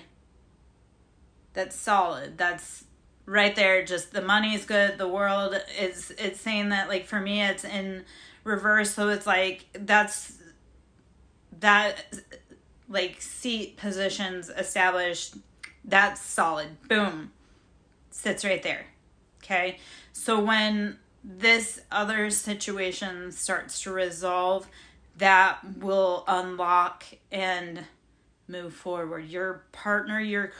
Speaker 1: That's solid. That's right there. Just the money is good. The world is, it's saying that, like, for me, it's in reverse. So it's like, that, like, seat positions established. That's solid. Boom. Sits right there. Okay. So when this other situation starts to resolve, that will unlock and move forward. Your partner, your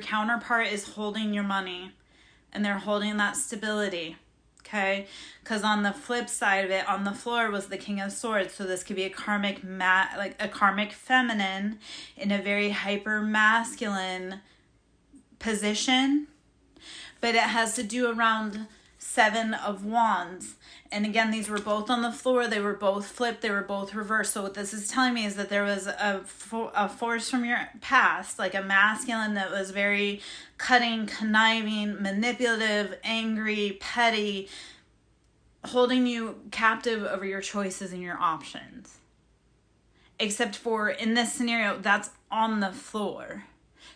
Speaker 1: counterpart is holding your money, and they're holding that stability. Okay, because on the flip side of it, on the floor was the King of Swords. So this could be a karmic like a karmic feminine in a very hyper masculine position, but it has to do around Seven of Wands. And again, these were both on the floor. They were both flipped. They were both reversed. So what this is telling me is that there was a force from your past, like a masculine that was very cutting, conniving, manipulative, angry, petty, holding you captive over your choices and your options. Except for in this scenario, that's on the floor.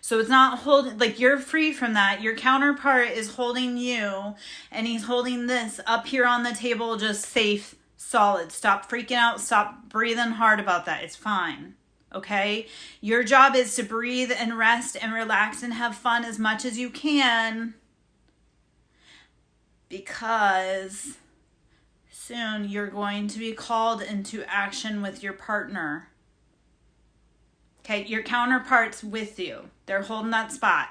Speaker 1: So it's not holding, like, you're free from that. Your counterpart is holding you, and he's holding this up here on the table, just safe, solid. Stop freaking out. Stop breathing hard about that. It's fine. Okay? Your job is to breathe and rest and relax and have fun as much as you can, because soon you're going to be called into action with your partner. Okay, your counterpart's with you. They're holding that spot.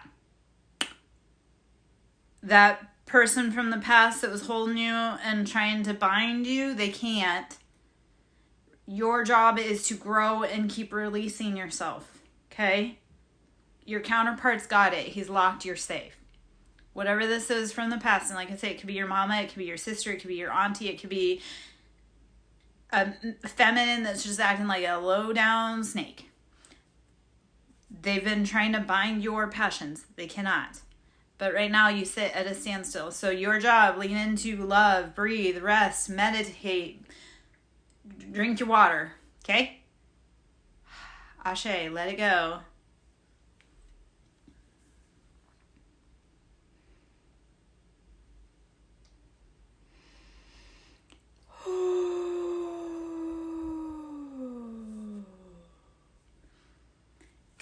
Speaker 1: That person from the past that was holding you and trying to bind you, they can't. Your job is to grow and keep releasing yourself. Okay? Your counterpart's got it. He's locked. You're safe. Whatever this is from the past, and like I say, it could be your mama, it could be your sister, it could be your auntie, it could be a feminine that's just acting like a low-down snake. They've been trying to bind your passions. They cannot. But right now you sit at a standstill. So your job, lean into love, breathe, rest, meditate, drink your water. Okay? Ashe, let it go.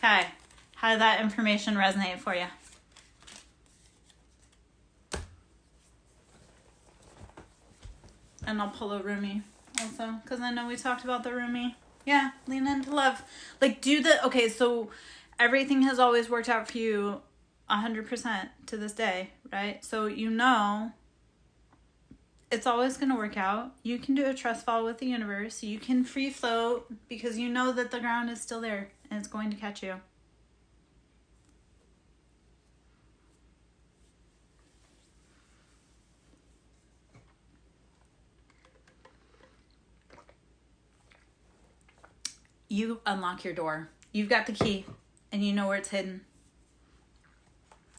Speaker 1: Okay, how did that information resonate for you? And I'll pull a roomie also, because I know we talked about the roomie. Yeah, lean into love. Like, okay, so everything has always worked out for you 100% to this day, right? So you know It's always going to work out. You can do a trust fall with the universe. You can free float because you know that the ground is still there and it's going to catch you. You unlock your door. You've got the key and you know where it's hidden.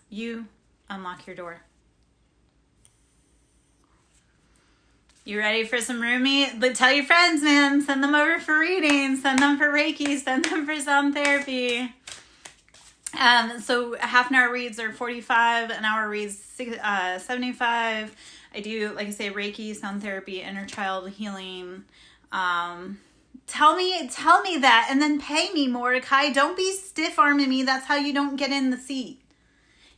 Speaker 1: You unlock your door. You ready for some roomie? But tell your friends, man. Send them over for readings. Send them for Reiki. Send them for sound therapy. So half an hour reads are 45. An hour reads 75. I do, like I say, Reiki, sound therapy, inner child healing. Tell me that, and then pay me, Mordecai. Don't be stiff-arming me. That's how you don't get in the seat.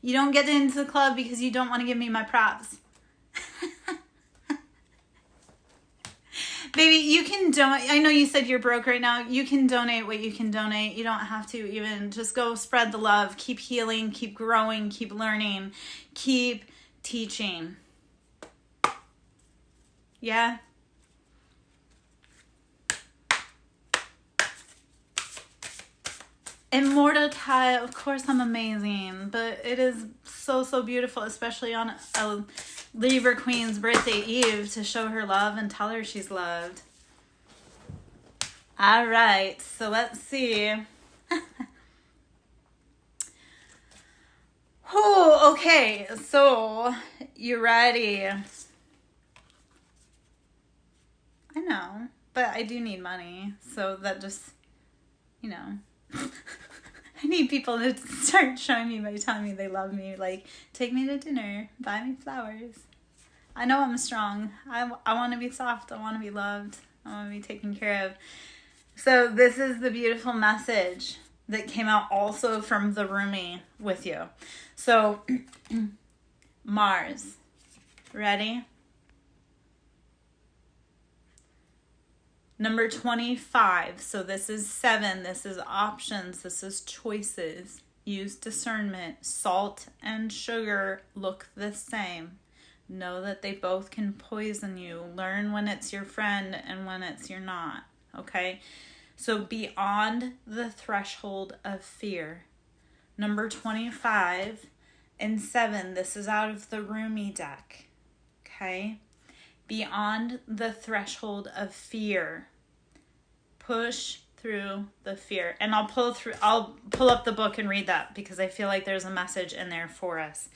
Speaker 1: You don't get into the club because you don't want to give me my props. Baby, you can donate. I know you said you're broke right now. You can donate what you can donate. You don't have to even. Just go spread the love. Keep healing. Keep growing. Keep learning. Keep teaching. Yeah? And Mordecai, of course I'm amazing, but it is so beautiful, especially on a Libra Queen's birthday eve, to show her love and tell her she's loved. All right, so let's see. Oh, okay, so you ready? I know, but I do need money, so that just, you know. I need people to start showing me by telling me they love me. Like, take me to dinner, buy me flowers. I know I'm strong. I want to be soft. I want to be loved. I want to be taken care of. So this is the beautiful message that came out also from the roomie with you. So, Mars, ready? Number 25. So this is 7. This is options. This is choices. Use discernment. Salt and sugar look the same. Know that they both can poison you. Learn when it's your friend and when it's your not. Okay? So beyond the threshold of fear. Number 25 and 7. This is out of the roomie deck. Okay? Beyond the threshold of fear. Push through the fear. And I'll pull up the book and read that because I feel like there's a message in there for us.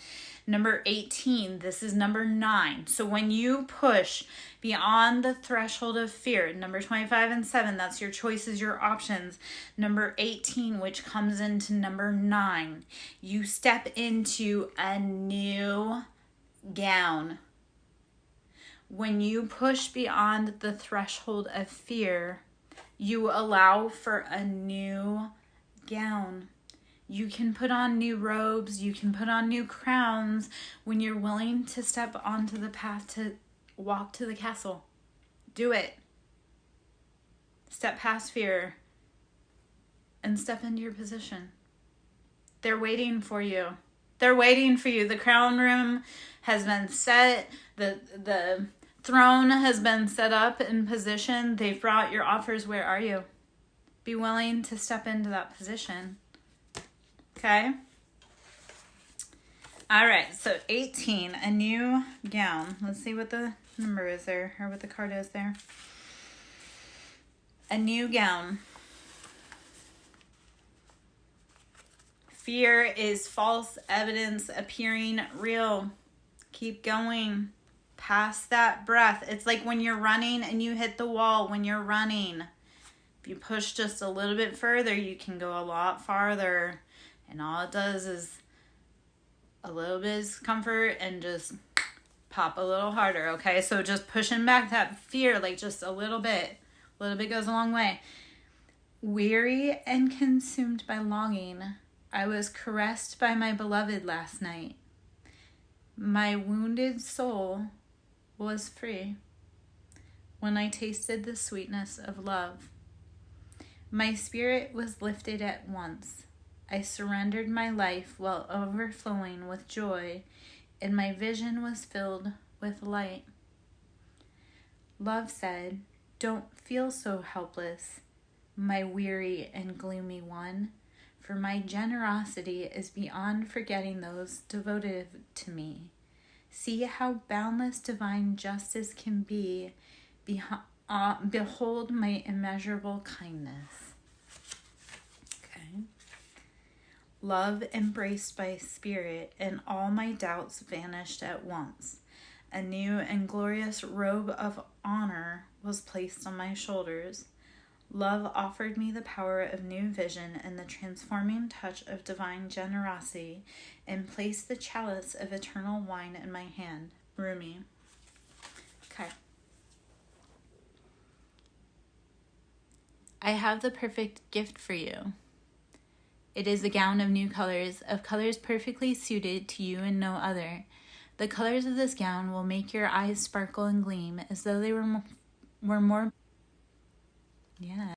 Speaker 1: Number 18, this is number 9. So when you push beyond the threshold of fear, number 25 and 7, that's your choices, your options. Number 18, which comes into number 9, you step into a new gown. When you push beyond the threshold of fear, you allow for a new gown. You can put on new robes. You can put on new crowns when you're willing to step onto the path to walk to the castle. Do it. Step past fear and step into your position. They're waiting for you. They're waiting for you. The crown room has been set. The throne has been set up in position. They've brought your offers. Where are you? Be willing to step into that position. Okay? All right, so 18, a new gown. Let's see what the number is there, or what the card is there. A new gown. Fear is false evidence appearing real. Keep going. Past that breath. It's like when you're running and you hit the wall when you're running. If you push just a little bit further, you can go a lot farther. And all it does is a little bit of comfort and just pop a little harder, okay? So just pushing back that fear, like just a little bit. A little bit goes a long way. Weary and consumed by longing, I was caressed by my beloved last night. My wounded soul was free when I tasted the sweetness of love. My spirit was lifted at once. I surrendered my life while overflowing with joy, and my vision was filled with light. Love said, "Don't feel so helpless, my weary and gloomy one, for my generosity is beyond forgetting those devoted to me. See how boundless divine justice can be. Behold my immeasurable kindness." Okay. Love embraced my spirit, and all my doubts vanished at once. A new and glorious robe of honor was placed on my shoulders. Love offered me the power of new vision and the transforming touch of divine generosity, and placed the chalice of eternal wine in my hand. Rumi. Okay. I have the perfect gift for you. It is a gown of new colors, of colors perfectly suited to you and no other. The colors of this gown will make your eyes sparkle and gleam as though they were more... Yeah.